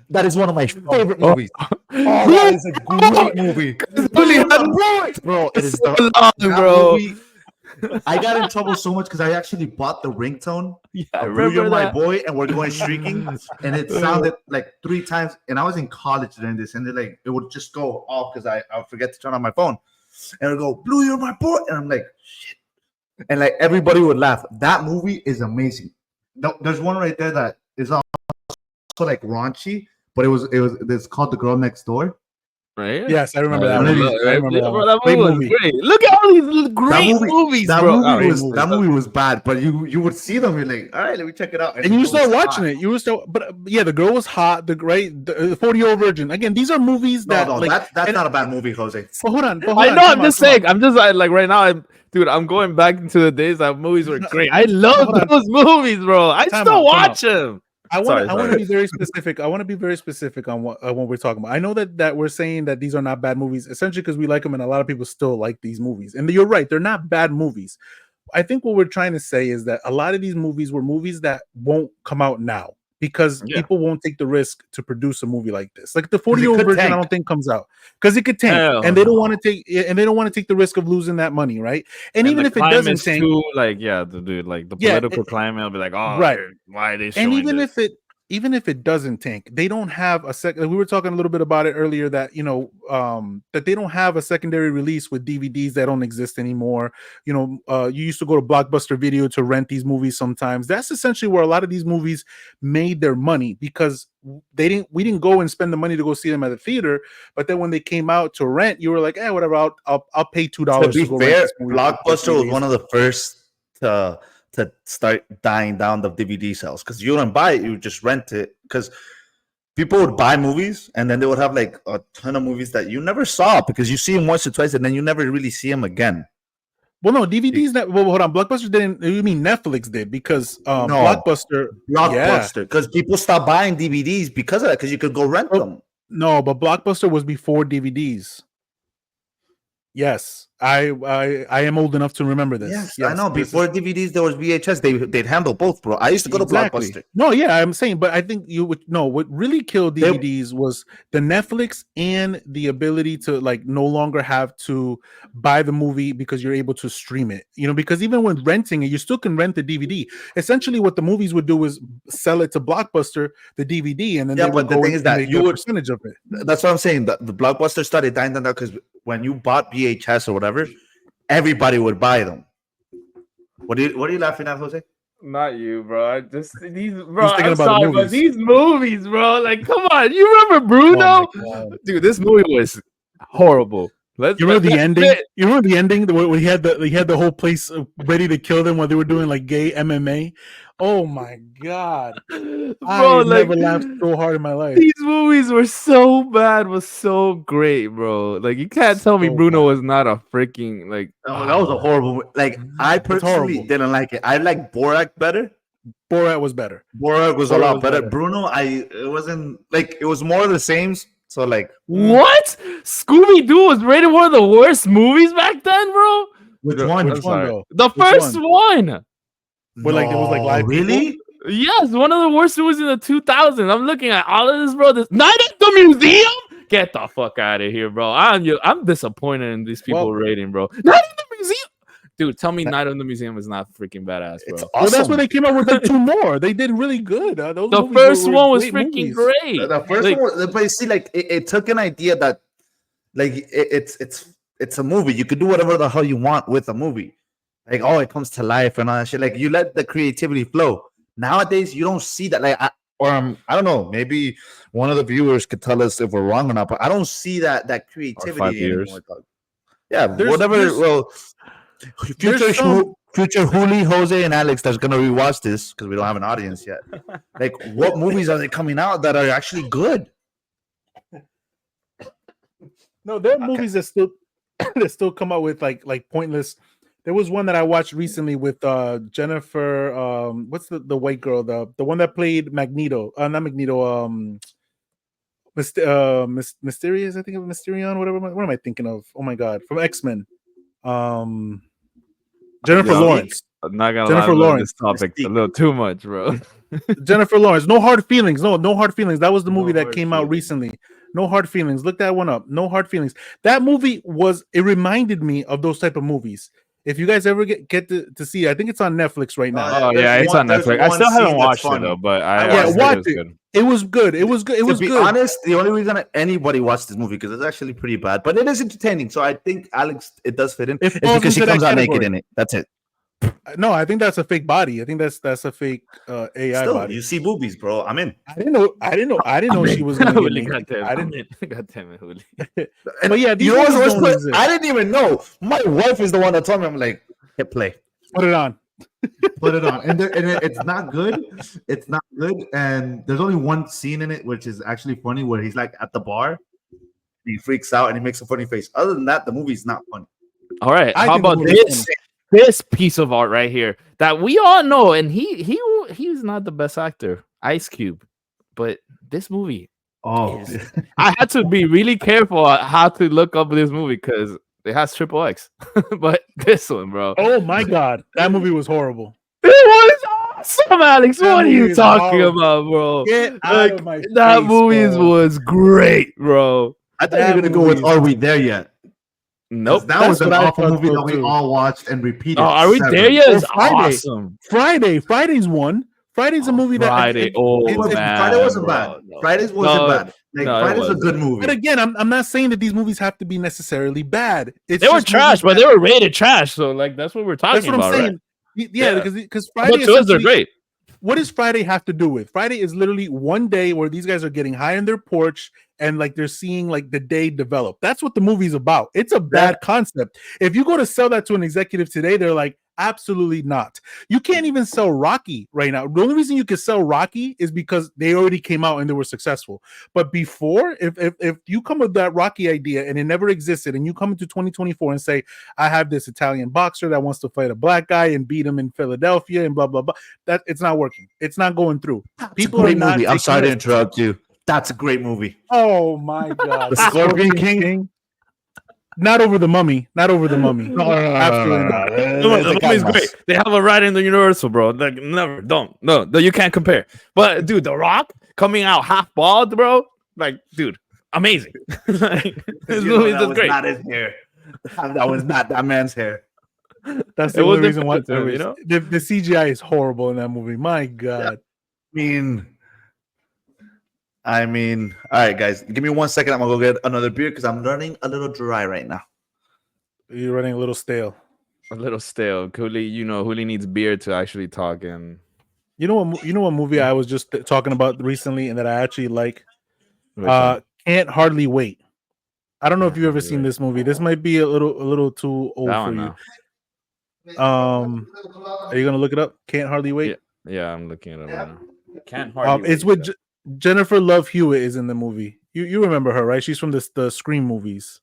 that is one of my favorite movies. Oh, that is a great movie. Bro, it is So the long, bro. movie. I got in trouble so much because I actually bought the ringtone. Yeah, I Blue, you're remember my that. boy, and we're going streaking, and it sounded like 3 times. And I was in college during this, and it would just go off because I forget to turn on my phone, and it would go, "Blue, you're my boy," and I'm like, "Shit," and like everybody would laugh. That movie is amazing. No, there's one right there that is also like raunchy, but it's called The Girl Next Door. Right? Yes, I remember that. Movie. Movie. I remember that. Bro, One. that Great movie was movie. great. Look at all these great movies, that bro. Movie was bad, but you would see them. You're like, all right, let me check it out. And you start watching it. You would start, but yeah, the girl was hot. The 40-year-old virgin. Again, these are movies that that's not a bad movie, Jose. But hold on. I know. I'm just saying. I'm just like right now. I'm going back into the days that movies were great. I love those movies, bro. I still watch them. I want to be very specific. I want to be very specific on what we're talking about. I know that we're saying that these are not bad movies, essentially because we like them, and a lot of people still like these movies. And you're right; they're not bad movies. I think what we're trying to say is that a lot of these movies were movies that won't come out now because people won't take the risk to produce a movie like this. Like the 40-year-old virgin, I don't think comes out because it could tank, and they don't want to take the risk of losing that money, right? And even if it doesn't tank, the political climate will be like, oh, right, why are they showing and even if it doesn't tank, they don't have a second. We were talking a little bit about it earlier that that they don't have a secondary release with DVDs that don't exist anymore. You used to go to Blockbuster Video to rent these movies sometimes. That's essentially where a lot of these movies made their money because we didn't go and spend the money to go see them at the theater. But then when they came out to rent, you were like, whatever, I'll pay $2 to go be fair, rent this movie. Blockbuster was one of the first to start dying down the DVD sales because you don't buy it, you just rent it because people would buy movies and then they would have like a ton of movies that you never saw because you see them once or twice and then you never really see them again. Well, no, DVDs. Hold on. Blockbuster didn't. You mean Netflix did because Blockbuster because people stopped buying DVDs because of that because you could go rent them. No, but Blockbuster was before DVDs. Yes, I am old enough to remember this. Yes, I know. Before DVDs, there was VHS. They'd handle both, bro. I used to go to Blockbuster. No, yeah, I'm saying, but I think what really killed DVDs was the Netflix and the ability to like no longer have to buy the movie because you're able to stream it. Because even when renting it, you still can rent the DVD. Essentially, what the movies would do is sell it to Blockbuster, the DVD, and then they would go and make a percentage of it. That's what I'm saying. The Blockbuster started dying down because when you bought VHS or whatever, everybody would buy them. What are you laughing at, Jose? Not you, bro. I'm sorry, but these movies, bro. Like, come on. You remember Bruno? Oh dude, this movie was horrible. You remember the ending? You remember the ending where he had the whole place ready to kill them while they were doing like gay MMA? Oh my god, bro! I never laughed so hard in my life. These movies were so bad, was so great, bro. Like you can't tell me Bruno was not a freaking like. Oh, that was a horrible movie. Like I personally didn't like it. I like Borat better. Borat was better. Borat was a lot better. Bruno, it wasn't like it was more of the same. So like what? Scooby-Doo was rated one of the worst movies back then, bro. Which Bro, one? I'm Which one sorry. though? The Which first one. Where, like, there was, like, live people? really? Yes, one of the worst movies in the 2000s. I'm looking at all of this, bro. This Night at the Museum. Get the fuck out of here, bro. I'm disappointed in these people Well- rating, bro. Night at the Museum. Dude, tell me Night at the Museum is not freaking badass, bro. It's awesome. Well, that's why they came out with like 2 more. They did really good. Those The movies first were one was great freaking movies. great. The first Like, one, but you see, like it took an idea that, like, it's a movie. You could do whatever the hell you want with a movie. Like, oh, it comes to life and all that shit. Like, you let the creativity flow. Nowadays, you don't see that. Like, I don't know. Maybe one of the viewers could tell us if we're wrong or not. But I don't see that creativity 5 years. anymore. Dog. Yeah, There's- whatever. there's- Well, there's some- future Juli, Jose, and Alex that's gonna rewatch this because we don't have an audience yet. Like, what movies are they coming out that are actually good? No, there are movies that still that still come out with like pointless. There was one that I watched recently with Jennifer. What's the white girl? The one that played Magneto. Not Magneto. Mysterious. I think of Mysterion. Whatever. What am I thinking of? Oh my god, from X-Men. Jennifer Yeah. Lawrence. I'm not gonna Jennifer lie, Lawrence. this topic a Mystique. little too much, bro. Jennifer Lawrence. No hard feelings. No hard feelings. That was the No movie that Hard came out Feelings. recently. No hard feelings. Look that one up. No hard feelings. That movie it reminded me of those type of movies. If you guys ever get to see it, I think it's on Netflix right now. Oh There's yeah, it's one- on there's Netflix. I one still haven't scene that's watched it funny. though, but I I watched heard it. Watch was it. good. It was good. It was good. It was to be good. honest, the only reason anybody watched this movie because it's actually pretty bad, but it is entertaining. So I think Alex, it does fit in. It It's falls because she into that comes out naked category. in it. That's it. No, I think that's a fake body. I think that's a fake AI Still, body. you see boobies, bro. I'm in. I didn't know she was gonna get Holy naked. goddamn! I didn't. Goddamn it, Holy. And But yeah, these you know what's movies the don't worst part? exist. I didn't even know. My wife is the one that told me. I'm like, hit play. Put it on. Put it on, and it's not good. It's not good, and there's only one scene in it which is actually funny, where he's like at the bar. He freaks out and he makes a funny face. Other than that, the movie's not funny. All right, I how think the about movie is this? This piece of art right here that we all know, and he's not the best actor, Ice Cube, but this movie, Oh, I had to be really careful on how to look up this movie because it has triple X. But this one, bro, Oh my god, that movie was horrible. it was awesome, Alex. That What are you movie is talking horrible. about, bro? Get out Like, of my that face, movie bro. was great, bro. I thought you were gonna go movie with is- "Are We There Yet?" 'Cause Nope. that That's was an what I awful thought movie so, that we too. all watched and repeated. Oh, Are We seven. There Yet? Is Or Friday. awesome. Friday's one. Friday's a movie that Friday. Oh, it's- man. Friday wasn't bro, bad. no. Fridays wasn't No, bad. Like, no, it Friday's a wasn't. good movie. But again, I'm not saying that these movies have to be necessarily bad. It's They were just trash, movies but that- they were rated trash. So, like, that's what we're talking That's what I'm about, saying. right? Yeah, Yeah. because But Friday to us, they're essentially- great. What does Friday have to do with? Friday is literally one day where these guys are getting high on their porch and like they're seeing like the day develop. That's what the movie's about. It's a bad concept. If you go to sell that to an executive today, they're like, absolutely not. You can't even sell Rocky right now. The only reason you could sell Rocky is because they already came out and they were successful. But before, if you come with that Rocky idea and it never existed, and you come into 2024 and say, I have this Italian boxer that wants to fight a black guy and beat him in Philadelphia and blah blah blah, that it's not working. It's not going through. People are Great not. movie. I'm taking sorry to risks. interrupt you. That's a great movie. Oh my god, The Scorpion King? Not over the Mummy. Not over the Mummy. Absolutely not. The movie's great. They have a ride in the Universal, bro. Like, never, don't, no, you can't compare. But dude, The Rock coming out half bald, bro. Like, dude, amazing. Like, this You know movie that is was great. not his hair. That was not that man's hair. That's It the only was reason why. different to him, you know? The CGI is horrible in that movie. My god. I mean, all right, guys, give me 1 second. I'm gonna go get another beer because I'm running a little dry right now. You're running a little stale. A little stale. Hooli, Hooli needs beer to actually talk. And You know what movie I was just talking about recently and that I actually like? Can't Hardly Wait. I don't know if you've ever seen this movie. This might be a little too old that for one you. now. Are you gonna look it up? Can't Hardly Wait. Yeah, I'm looking at it right now. Can't hardly. It's with Jennifer Love Hewitt is in the movie. You remember her, right? She's from the Scream movies.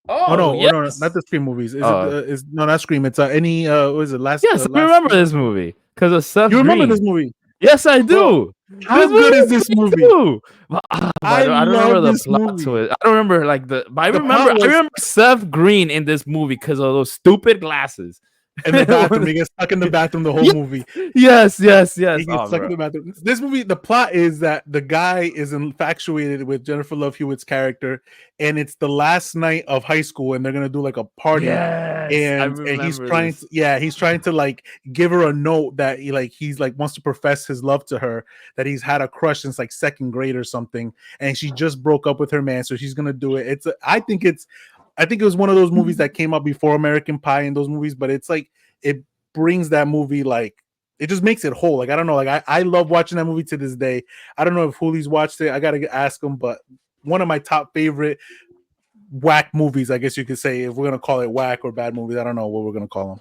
Oh no, yes. no, not the Scream movies. Is Oh. it? Is no, not Scream. It's any. What is it? Last. Yes, I remember this movie because of Seth. You remember Green. this movie? Yes, I do. Bro, How good is this movie? Too. But, I don't remember love the this plot movie. to it. I don't remember like the. But I The remember. plot I was- remember Seth Green in this movie because of those stupid glasses. In the bathroom, he gets stuck in the bathroom the whole Yeah. movie. Yes. He Oh, gets stuck bro. in the bathroom. This movie, the plot is that the guy is infatuated with Jennifer Love Hewitt's character, and it's the last night of high school, and they're gonna do like a party. Yes, I And he's remember trying this. to, he's trying to like give her a note that he's like wants to profess his love to her, that he's had a crush since like second grade or something, and she just broke up with her man, so she's gonna do it. I think it was one of those movies that came out before American Pie and those movies, but it's like it brings that movie, like it just makes it whole. Like I don't know, like I love watching that movie to this day. I don't know if Hoolie's watched it. I gotta ask him, but one of my top favorite whack movies, I guess you could say, if we're gonna call it whack or bad movies. I don't know what we're gonna call them.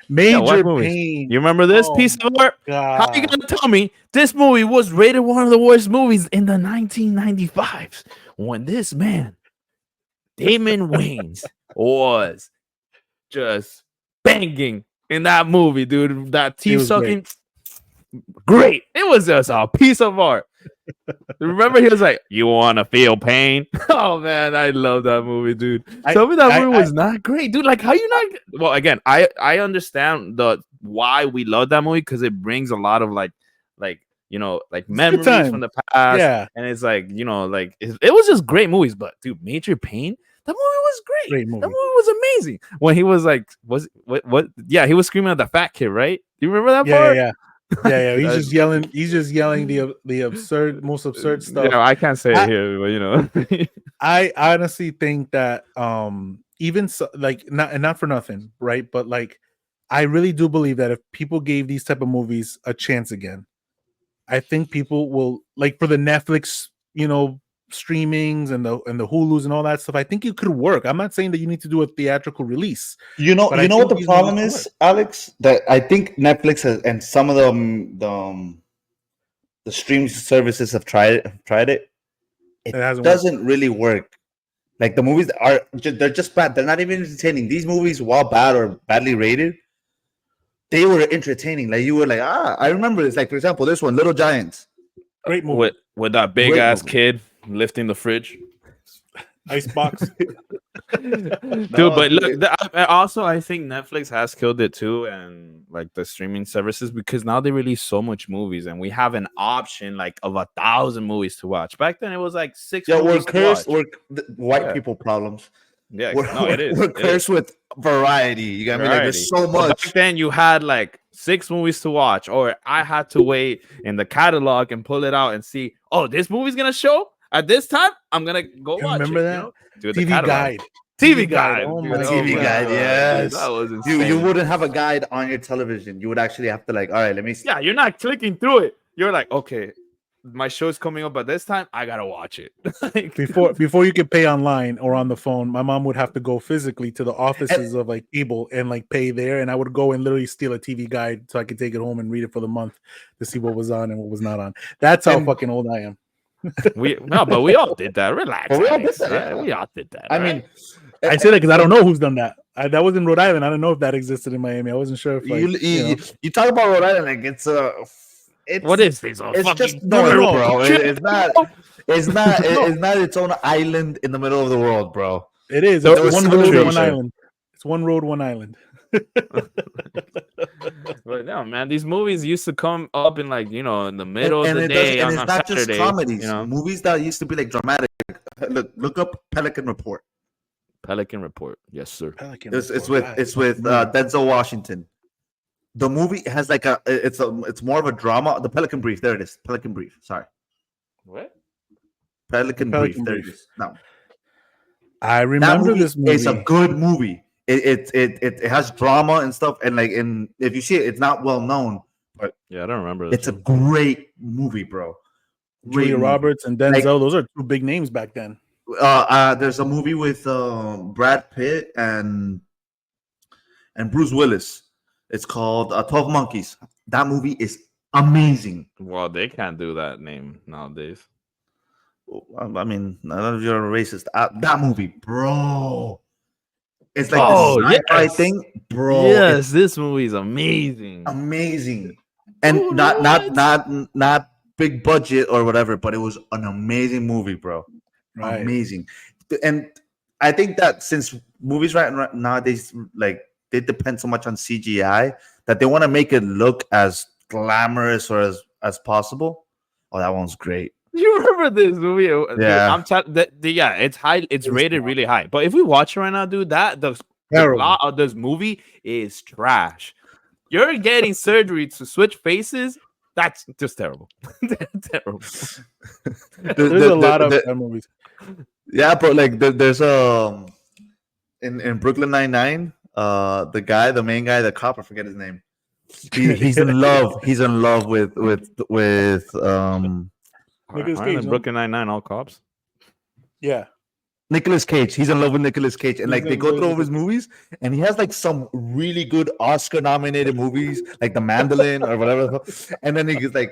Yeah, whack Major movies. Pain. You remember this Oh piece of art? How you God. gonna tell me this movie was rated one of the worst movies in the 1995s when this man, Damon Wayans, was just banging in that movie, dude? That teeth was sucking, great. It was just a piece of art. Remember, he was like, "You want to feel pain?" Oh man, I love that movie, dude. Tell me that movie was not great, dude. Like, how you not? Well, again, I understand the why we love that movie because it brings a lot of like like memories from the past. Yeah, and it's like like it was just great movies. But dude, Major Pain, that movie was great. Great movie. That movie was amazing. When he was like, what? Yeah, he was screaming at the fat kid, right? Do you remember that part? yeah. He's just yelling. He's just yelling the absurd, most absurd stuff. Yeah, I can't say it here, but I honestly think that even so, like not for nothing, right? But like I really do believe that if people gave these type of movies a chance again, I think people will, like, for the Netflix, streamings and the Hulus and all that stuff. I think it could work. I'm not saying that you need to do a theatrical release. You know But I what think the these problem movies is, Alex? That I think Netflix has, and some of the streaming services have tried it. It hasn't doesn't really work. Like the movies they're just bad. They're not even entertaining. These movies, while bad or badly rated, they were entertaining. Like you were like, I remember this. Like for example, this one, Little Giants. Great movie. with that big Great ass movie. kid lifting the fridge. Icebox. Dude, but look, I think Netflix has killed it too, and like the streaming services, because now they release so much movies, and we have an option like of 1,000 movies to watch. Back then, it was like 6 Yeah, we're movies to cursed. watch. White Yeah. people problems. Yeah, We're, no, it is. We're It cursed is. with variety. You got me? Like there's so But much. back then, you had like 6 movies to watch, or I had to wait in the catalog and pull it out and see. Oh, this movie's gonna show at this time. I'm gonna go You watch remember it. that? Dude, the TV catalog. Guide. TV guide. Oh dude, my TV my guide, God, yes. dude, that was insane. You wouldn't have a guide on your television. You would actually have to like, all right, let me. Yeah, you're not clicking through it. You're like, okay, my show's coming up at this time. I gotta watch it. Like, Before you could pay online or on the phone, my mom would have to go physically to the offices of like cable and like pay there, and I would go and literally steal a TV guide so I could take it home and read it for the month to see what was on and what was not on. That's how fucking old I am. but we all did that. Relax. But we all Alex, did that, right? yeah. We all did that. I right? mean, I say that because I don't know who's done that. That was in Rhode Island. I don't know if that existed in Miami. I wasn't sure if like, you talk about Rhode Island like it's what is this? it's Fucking just no, no, bro. shit. It's not. It's not. It's not its own island in the middle of the world, bro. it is. There It's was one some road, one civilization. island. It's one road, one island. But no, man, these movies used to come up in like in the middle of the it day and on it's a not Saturday. just comedies. You know, Movies that used to be like dramatic. Look up Pelican Report. Pelican Report. Yes, sir. Pelican It's Report. with Denzel Washington. The movie has like it's more of a drama. The Pelican Brief. There it is. Pelican Brief. Sorry. What? Pelican Pelican Brief. There it Brief. is. No. I That remember movie this movie. is a good movie. It has drama and stuff, and like if you see it, it's not well known, but Yeah, I don't remember. it's a great movie, bro. Great Julia movie. Roberts and Denzel. Those are two big names back then. There's a movie with Brad Pitt and Bruce Willis. It's called 12 Monkeys. That movie is amazing. Well, they can't do that name nowadays. I mean, I don't know if you're a racist. That movie, bro. It's like Oh, this sci-fi yes. thing, bro. Yes, this movie is amazing. Amazing. And Oh, not big budget or whatever, but it was an amazing movie, bro. Right. Amazing. And I think that since movies right nowadays, like they depend so much on CGI that they want to make it look as glamorous or as possible. Oh, that one's great. You remember this movie? Yeah. I'm yeah, it's high. It's rated really high. But if we watch it right now, dude, the Terrible. plot of this movie is trash. You're getting surgery to switch faces. That's just terrible. Terrible. There's a lot of bad movies. Yeah, but like there's in Brooklyn Nine-Nine, the main guy, the cop, I forget his name. He's in love. He's in love with Nicolas Cage, no? Brooklyn Nine-Nine, all cops. Yeah. Nicolas Cage. He's in love with Nicolas Cage, and like He's they in go love through all with his movies, and he has like some really good Oscar-nominated movies, like The Mandolin or whatever. And then he gets like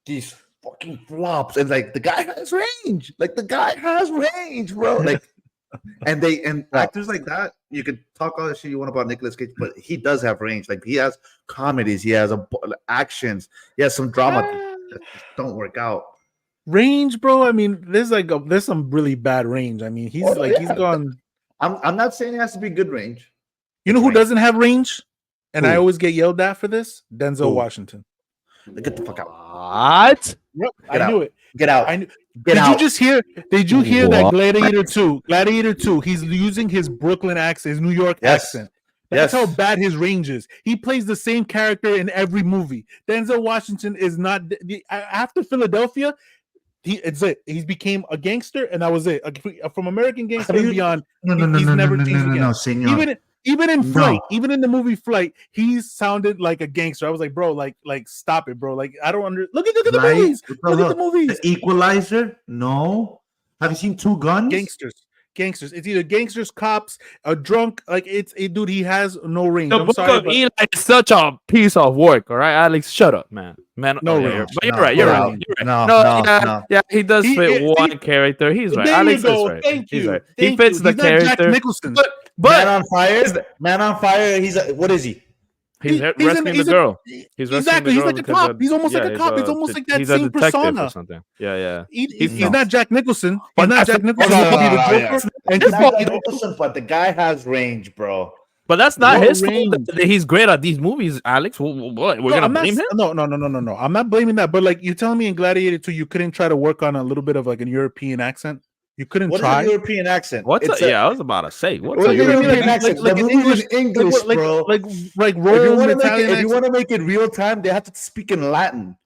these fucking flops, and like the guy has range. Like the guy has range, bro. Like, and actors like that, you could talk all the shit you want about Nicolas Cage, but he does have range. Like he has comedies, he has actions, he has some drama that just don't work out. Range, bro. I mean, there's some really bad range. I mean, he's he's gone. I'm not saying it has to be good range. You know who doesn't have range? And I Who? always get yelled at for this? Denzel Who? Washington. Get the fuck out. What? Yep, Get I knew out. it. Get out. I knew. Get Did out. you just hear? Did you hear that What? Gladiator 2? Gladiator 2. He's using his Brooklyn accent, his New York Yes. accent. That's Yes. how bad his range is. He plays the same character in every movie. Denzel Washington is not after Philadelphia. He's became a gangster, and that was it. From American Gangster and beyond, No, he's never changed again. senor. Even in Flight, No. even in the movie Flight, he sounded like a gangster. I was like, bro, like stop it, bro. Like I don't look at the Right? movies. Look at the movies. The Equalizer? No. Have you seen Two Guns? Gangsters. It's either gangsters, cops, a drunk. Like dude. He has no range. The I'm Book sorry, of but Eli is such a piece of work. All right, Alex, shut up, man. No yeah, range. but you're No, right. You're no, right. You're right. no. Yeah, he does He- fit he- one character. He's right. there Alex you go. is right. Thank He's you. right. He Thank fits you. the He's not Jack character. Nicholson. Man on Fire. He's what is he? He's rescuing the girl. He's exactly. He's rescuing the girl like a because cop. He's almost like a cop. It's almost like that he's a same detective persona. or something. Yeah. He's No. not Jack Nicholson. But He's not that's Jack the- Nicholson. No, He could be the no, Joker. yeah. And It's could not be, Nicholson, but the guy has range, bro. But that's not What his fault range? that he's great at these movies, Alex. What? We're gonna I'm not, blame him? No. I'm not blaming that. But like you're telling me in Gladiator 2, you couldn't try to work on a little bit of like a European accent. You couldn't What is try. a European accent? What's It's yeah? I was about to say what's What a is a European? European accent? like The an movie is English- English, bro. like If you Rome want to make Italian it, if you accent. want to make it real time, they have to speak in Latin.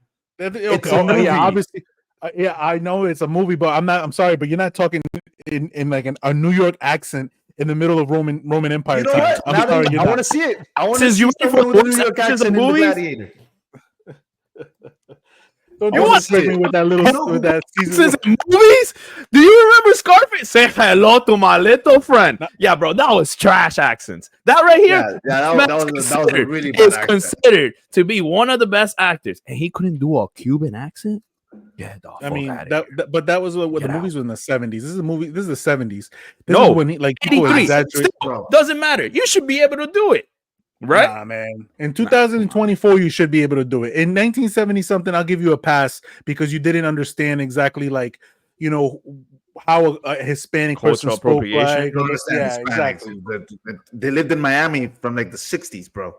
Okay, It's a movie. yeah, obviously. Yeah, I know it's a movie, but I'm sorry, but you're not talking in like a New York accent in the middle of Roman Empire You know times. what? I'm Now sorry, that you're I not. want to see it. I want to Since see you went for someone with a voice New York actors accent in in the movies? Gladiator. Don't I wanna disrespect see me it. with that little with that season. Since movies? Do you remember Scarface? Say hello to my little friend. Yeah, bro, that was trash accents. That right here, Yeah, man's that was a considered- really bad is accent. considered to be one of the best actors, and he couldn't do a Cuban accent. Yeah, I mean, but that was what Get the movies were in the 70s. This is a movie. This is the 70s. This No, is when like people 83. exaggerate. Still, Bro. doesn't matter. You should be able to do it, right? Nah, man. In 2024, you should be able to do it. In 1970 something, I'll give you a pass because you didn't understand exactly like how a Hispanic person Cultural spoke. appropriation. Like, You don't understand yeah, Hispanics. exactly. They lived in Miami from like the 60s, bro.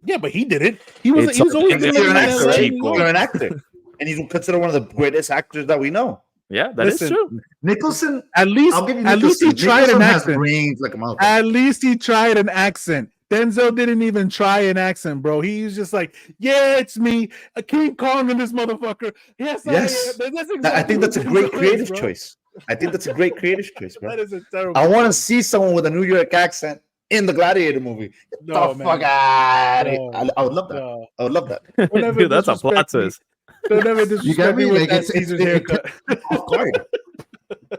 Yeah, but he didn't. He was. It's He was always okay. in You're an LA, actor, New right? York. You're an actor. And he's considered one of the greatest actors that we know. Yeah, that is Listen, true. Nicholson. At least, I'll give you at least he Nicholson. tried Nicholson an has accent. range like a motherfucker. At least he tried an accent. Denzel didn't even try an accent, bro. He's just like, yeah, it's me, King Kong, and this motherfucker. Yes, Yes. That's I think that's a great creative bro. choice. I think that's a great creative choice, bro. That is a terrible. I want to see someone with a New York accent in the Gladiator movie. Get No, the man. fuck out! No. I would love that. No. I would love that. Don't ever Dude, that's a plot disrespect me. twist. Don't ever You disrespect got me me? with Like, that it's Caesar's it haircut. Off guard.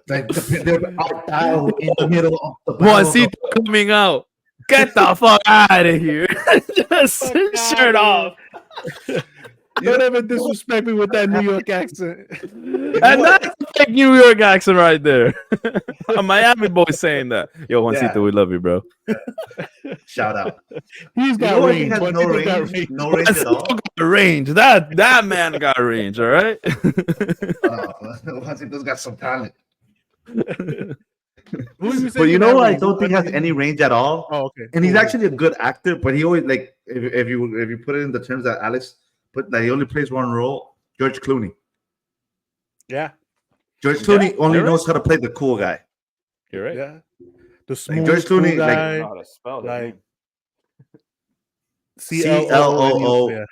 Like they're out dial in the middle of the Juancito coming out. Get the fuck out of here. Just Fuck shirt outta off. Don't ever disrespect me with that New York accent. And that's a fake New York accent right there. A Miami boy saying that. Yo, Juancito, Yeah. we love you, bro. Shout out. He's You got know what he range. has Juancito's no got range, range. no range at all. Range. That man got range, all right? Juancito's got some talent. Who you But saying you that know, I range? don't think has any range at all. Oh, okay. And he's Cool. actually a good actor, but he always like if you put it in the terms that Alex put, that he only plays one role. George Clooney. Yeah, George Clooney only you're knows how to play the cool guy. You're right. yeah. The smooth George Clooney, cool like, guy, How to spell that like CLOO. CLOO. Yeah.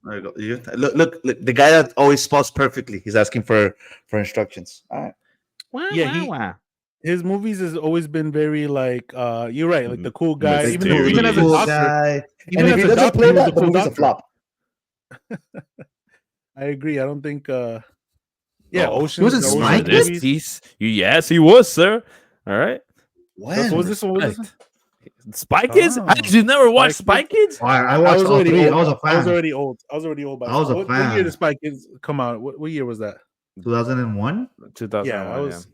There you go. Look, the guy that always spells perfectly. He's asking for instructions. All right. Yeah, his movies has always been very like you're right, like the cool guy. Like, Even as a cool doctor, guy. even And if as he a doesn't doctor, play he was that, a the cool movie's a doctor. flop. I agree. I don't think yeah, Oh, Ocean. he was in the Ocean Spy This movies. piece, yes, he was, sir. All right. What was this one? What was this? Spy Kids? Oh. Did you never watch Spy Spy Kids? I I watched was all already three. old. I was a fan. I was already old. I was already old. By I was a what year fan. did Spy Kids come out? What year was that? 2001. 2001. Yeah, I was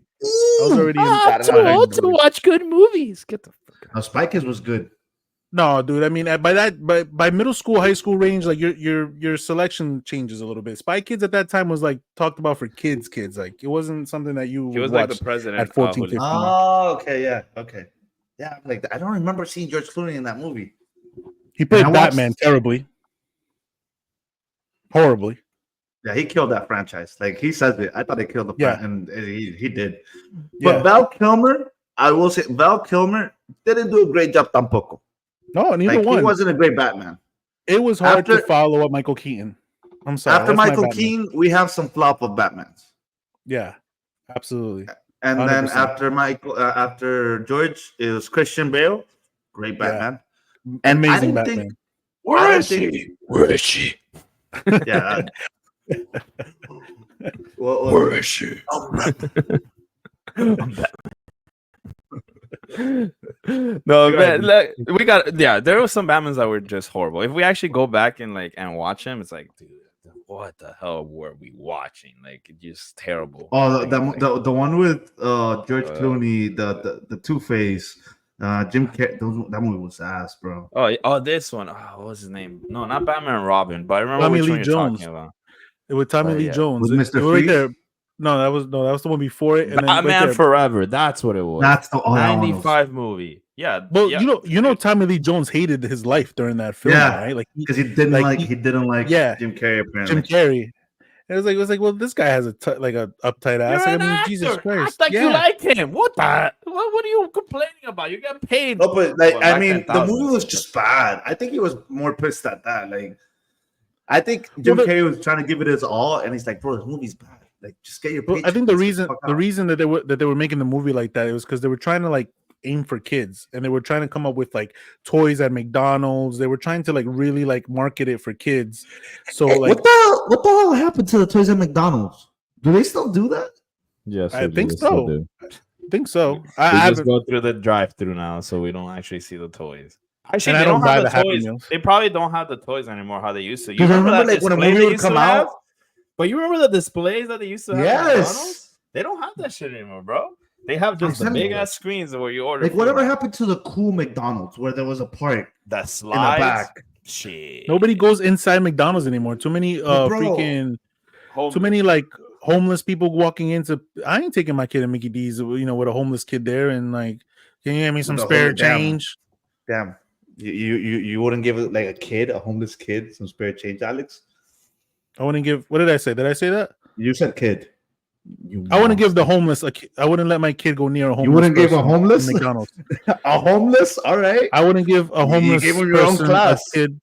already in that too time. old to watch good movies. Get the fuck out. Now, Spy Kids was good. No, dude. I mean, by middle school, high school range, like your selection changes a little bit. Spy Kids at that time was like talked about for kids. Like it wasn't something that you He would was like watch the president at 14, of 15. Oh, okay, yeah, okay, yeah. Like I don't remember seeing George Clooney in that movie. He played And I watched- Batman terribly, horribly. Yeah, he killed that franchise. Like he says it. I thought he killed the Yeah. and he did. Yeah. But Val Kilmer, I will say, Val Kilmer didn't do a great job tampoco. No, neither Like he one. wasn't a great Batman. It was hard After- to follow up Michael Keaton. I'm sorry. After that's my Michael Batman. Keaton, we have some flop of Batmans. Yeah, absolutely. And then 100%. after George, it was Christian Bale, great Yeah. Batman. And I Amazing didn't Batman. think- I didn't think- Where is she? Yeah. Where is she? No, man, like, we got there were some Batmans that were just horrible. If we actually go back and watch them, it's like, dude, what the hell were we watching? Like, just terrible. Oh, Like, the one with George Uh, Clooney, the Two-Face, Jim Carrey. That movie was ass, bro. oh, this one. Oh, what was his name? No, not Batman and Robin, but I remember Tommy which Lee one you're Jones. talking about. With Tommy Oh, Lee yeah. Jones. With It Mr. was right Freeze? there. No, that was the one before it. And then right Batman there. Forever. That's what it was. That's the that one was- 95 movie. Yeah. Well, yeah. you know, Tommy Lee Jones hated his life during that film, Yeah. right? Like Because he didn't Like, he didn't like yeah. Jim Carrey apparently. Jim Carrey. It was like, well, this guy has a uptight ass. You're Like, an I mean, actor. Jesus Christ. Act like you Yeah. like him. What the? What are you complaining about? You get paid. No, but like Well, I back mean, then, the thousands. movie was just bad. I think he was more pissed at that. Like, I think Jim Well, Carrey was trying to give it his all, and he's like, "Bro, this movie's bad. Like, just get your." Well, I paycheck think and the sit reason fuck the out." reason that they were making the movie like that, it was because they were trying to like aim for kids, and they were trying to come up with like toys at McDonald's. They were trying to like really like market it for kids. So Hey, like, what the hell happened to the toys at McDonald's? Do they still do that? Yes, I think so. I think so. We I just haven't. go through the drive-through now, so we don't actually see the toys. Actually, And I they don't don't buy have the the Happy toys. Meals. They probably don't have the toys anymore how they used to. You Because I remember, that like, when a display movie they would used to come have? out- But you remember the displays that they used to have? at McDonald's? Yes. They don't have that shit anymore, bro. They have just the telling big you. ass screens where you order. Like food. whatever happened to the cool McDonald's where there was a park that in the slides. back? Shit. Nobody goes inside McDonald's anymore. Too many Bro. freaking Home- too many like homeless people walking into. I ain't taking my kid to Mickey D's, with a homeless kid there, and like, can you give me some the spare whole- damn. change? Damn, you wouldn't give it like a homeless kid, some spare change, Alex? I wouldn't give. What did I say? Did I say that? You said kid. I wouldn't give the homeless. I wouldn't let my kid go near a homeless. wouldn't give a person homeless? in McDonald's. A homeless, all right. I wouldn't give a homeless gave him your own person class. a kid.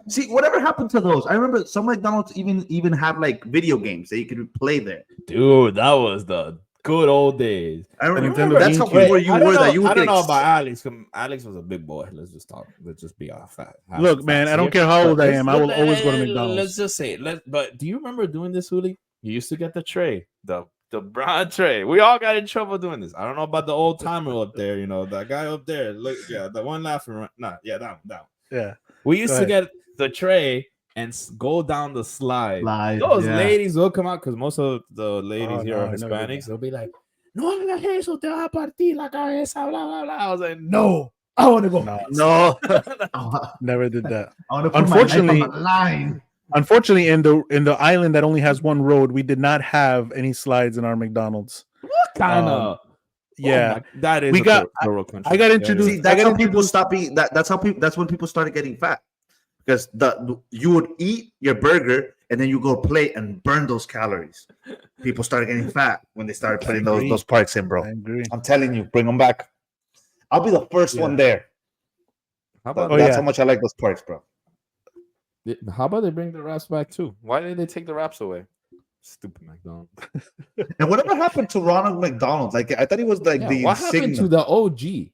See, whatever happened to those? I remember some McDonald's even had like video games that you could play there. Dude, that was the good old days. I remember Nintendo that's how GameCube. poor you I don't were know, that you would I don't get know ex- about Alex. 'Cause Alex was a big boy. Let's just talk. Let's just be off fat. Look, man, I don't care how old I am. I will always go to McDonald's. Let's just say, but do you remember doing this, Uli? You used to get the tray, the brown tray. We all got in trouble doing this. I don't know about the old timer up there. That guy up there. Look, yeah, the one laughing. Nah, yeah, that one. Yeah. We used Go to get the tray and go down the slide. Slide, Those yeah. ladies will come out because most of the ladies Oh, here no, are I never did Hispanics. They'll be like, "No hagas eso, te va a partir la cabeza." Blah blah blah. I was like, "No, I want to go." No, No. I never did that. want to put my life on Unfortunately, the line. unfortunately, in the island that only has one road, we did not have any slides in our McDonald's. What kind Um, of? Yeah, that is we a got- third world country. I got That introduced- is. See, that's got how people introduced- stop eating. That's how people. That's when people started getting fat, because you would eat your burger and then you go play and burn those calories. People started getting fat when they started putting agree. those parts in, bro. I agree. I'm telling you, bring them back. I'll be the first one there. How about Oh, That's yeah. how much I like those parts, bro. How about they bring the wraps back too? Why did they take the wraps away? Stupid McDonald's. And whatever happened to Ronald McDonald? Like, I thought he was like Yeah, the what happened insignia. to the OG?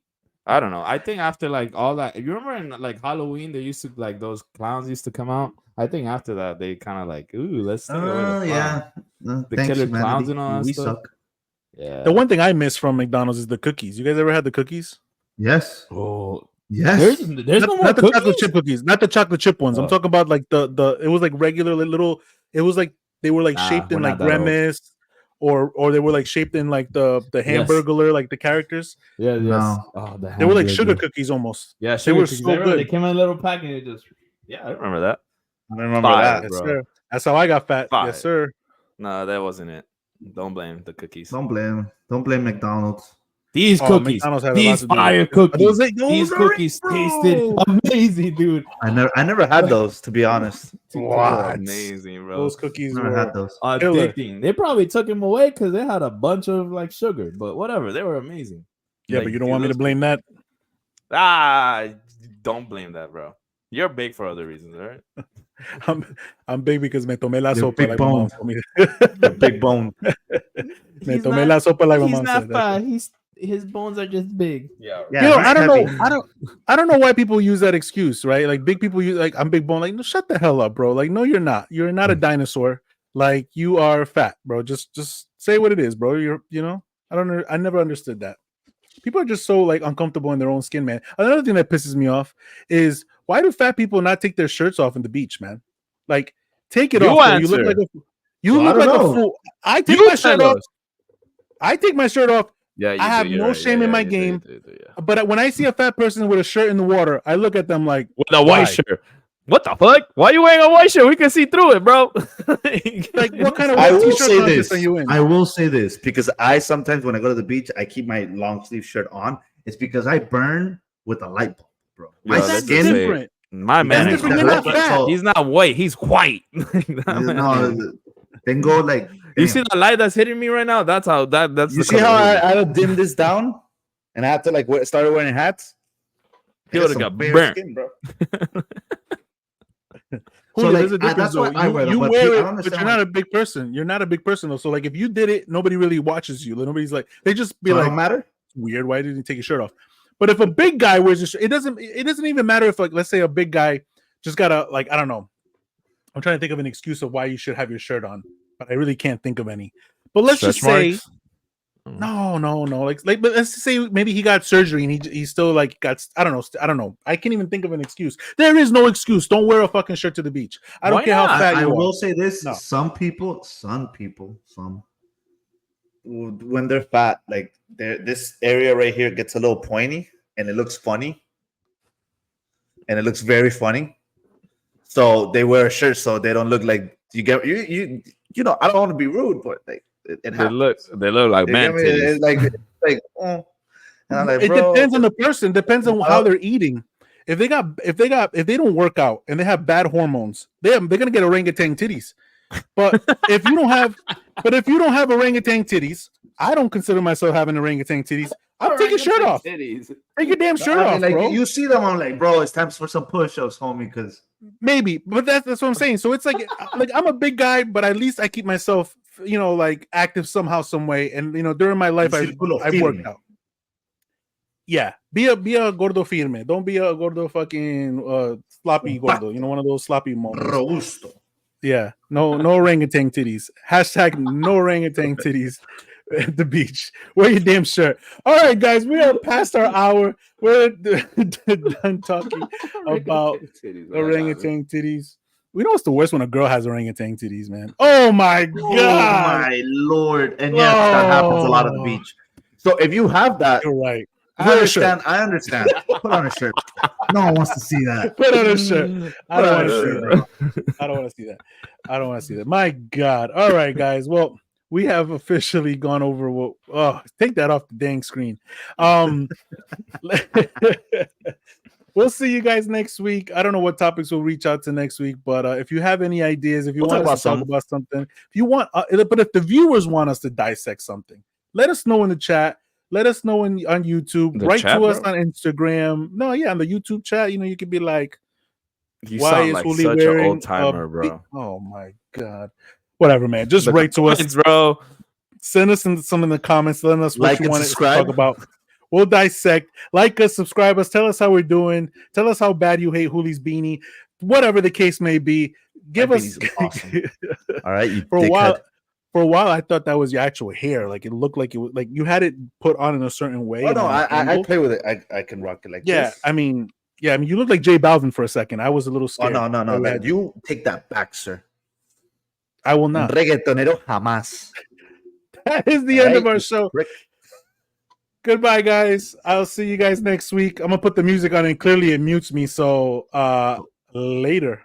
I don't know. I think after like all that, you remember in like Halloween, they used to like those clowns used to come out. I think after that, they kind of like, ooh, let's take away the clown. Yeah. The Thanks, killer humanity. clowns and all that We stuff. suck. Yeah. The one thing I miss from McDonald's is the cookies. You guys ever had the cookies? Yes. Oh, Yes. there's no more Not the chocolate cookies? chip cookies, not the chocolate chip ones. I'm Oh. talking about like the it was like regular little. It was like they were like Nah, shaped in we're like not that old. Grimace, or they were like shaped in like the Yes. Hamburglar, like the characters. Yeah, yes. No. Oh, the They were like hamburger. sugar cookies almost. Yeah, They were cookies. so Remember, They good. came in a little pack and it just. Yeah, I remember that. I remember Fire. that. Yes, Bro. sir. That's how I got fat. Fire. Yes, sir. No, that wasn't it. Don't blame the cookies. Don't blame McDonald's. These Oh, cookies, McDonald's had a lot these to do with fire it. cookies, Those these cookies tasted amazing, dude. I never had those, to be honest. Dude, they were What? amazing, bro. Those cookies Never were had those. killer. Addicting. They probably took them away because they had a bunch of like sugar, but whatever. They were amazing. Yeah, Like, but you don't dude, want me to those blame that. Don't blame that, bro. You're big for other reasons, all right? I'm big because me tomé la You're sopa big like my mom bone. told me. The big bone. Me tomé la sopa like my mom said. That's it. His bones are just big. Yeah. Yeah, You know, very I don't heavy. know. I don't know why people use that excuse, right? Like big people use like I'm big bone. Like, no, shut the hell up, bro. Like, no, you're not. You're not a dinosaur. Like you are fat, bro. Just say what it is, bro. I never understood that. People are just so like uncomfortable in their own skin, man. Another thing that pisses me off is why do fat people not take their shirts off in the beach, man? Like, take it You off. Bro. answer. You look like Well, I a don't know. fool. I take You my shirt tell off. us. I take my shirt off. Yeah, I have no shame in my game. But when I see a fat person with a shirt in the water, I look at them like, With a Why? white shirt. What the fuck? Why are you wearing a white shirt? We can see through it, bro. like what kind of I what will t-shirt say contest this. are you in? I will say this because I sometimes when I go to the beach, I keep my long sleeve shirt on. It's because I burn with a light bulb, bro. Yo, My that's That's skin, different. My man, That's is different. You're not white. fat. He's not white. He's white. no, then go like. You damn. see the light that's hitting me right now? That's how that's You the see color how of I it. had to dim this down, and I had to like started wearing hats. He Got would've some got bare burnt. skin, bro. Julio, like, there's a difference that's though. why I wear them, You but wear I it, don't but understand you're why- not a big person. You're not a big person though. So like if you did it, nobody really watches you. Nobody's like they just be So it like don't matter. weird. Why didn't he take his shirt off? But if a big guy wears a shirt, it doesn't even matter if like let's say a big guy just got a like I don't know. I'm trying to think of an excuse of why you should have your shirt on, but I really can't think of any. But let's just say no. Like, but let's just say maybe he got surgery and he still like got I don't know. I can't even think of an excuse. There is no excuse. Don't wear a fucking shirt to the beach. I don't Why care how not? fat I you are. will say this: No. some people, when they're fat, like this area right here gets a little pointy, and it looks funny, and it looks very funny. So they wear a shirt so they don't look like you get you. I don't want to be rude, but like it They happens. look like You man get me? titties. It's like oh. And I'm like, It bro, depends on the person. Depends on how they're eating. If they don't work out and they have bad hormones, they're gonna get orangutan titties. But if you don't have orangutan titties, I don't consider myself having orangutan titties. I'll take your shirt off. Take your damn shirt I mean, off, like bro. you see them, I'm like, bro, it's time for some push-ups, homie, because Maybe, but that's what I'm saying. So it's like I'm a big guy, but at least I keep myself, like active somehow, some way. And during my life, I've worked out. Yeah, be a gordo firme. Don't be a gordo fucking sloppy gordo. One of those sloppy moments. robusto. Yeah, no orangutan titties. Hashtag no orangutan titties at the beach. Wear your damn shirt. All right, guys, we are past our hour. We're done talking about orangutan titties. We know what's the worst when a girl has orangutan titties, man. Oh my Oh god! my lord! And yes, that happens a lot at the beach. So if you have that, You're right. I understand. I understand. Put on a shirt. No one wants to see that. Put on a shirt. I don't want to see Put on that. I don't want to see that. I don't want to see that. My God. All right, guys. Well, we have officially gone over what. Oh, take that off the dang screen. We'll see you guys next week. I don't know what topics we'll reach out to next week, but if you have any ideas, if you want us to talk about something, if you want, but if the viewers want us to dissect something, let us know in the chat. Let us know on YouTube. Write to us on Instagram. No, yeah, on the YouTube chat. You could be like, you sound like such an old timer, bro. Oh my god. Whatever, man. Just write to us, bro. Send us some in the comments. Let us know what you want to talk about. We'll dissect. Like us, subscribe us. Tell us how we're doing. Tell us how bad you hate Hoolie's beanie. Whatever the case may be. Give us awesome. All right. For a while, I thought that was your actual hair. Like it looked like it was like you had it put on in a certain way. Oh no, I play with it. I can rock it like this. Yeah, I mean, you look like J Balvin for a second. I was a little scared. Oh no. You take that back, sir. I will not. Reggaetonero jamás. That is the end of our show. Goodbye, guys. I'll see you guys next week. I'm gonna put the music on, and clearly it mutes me. So later.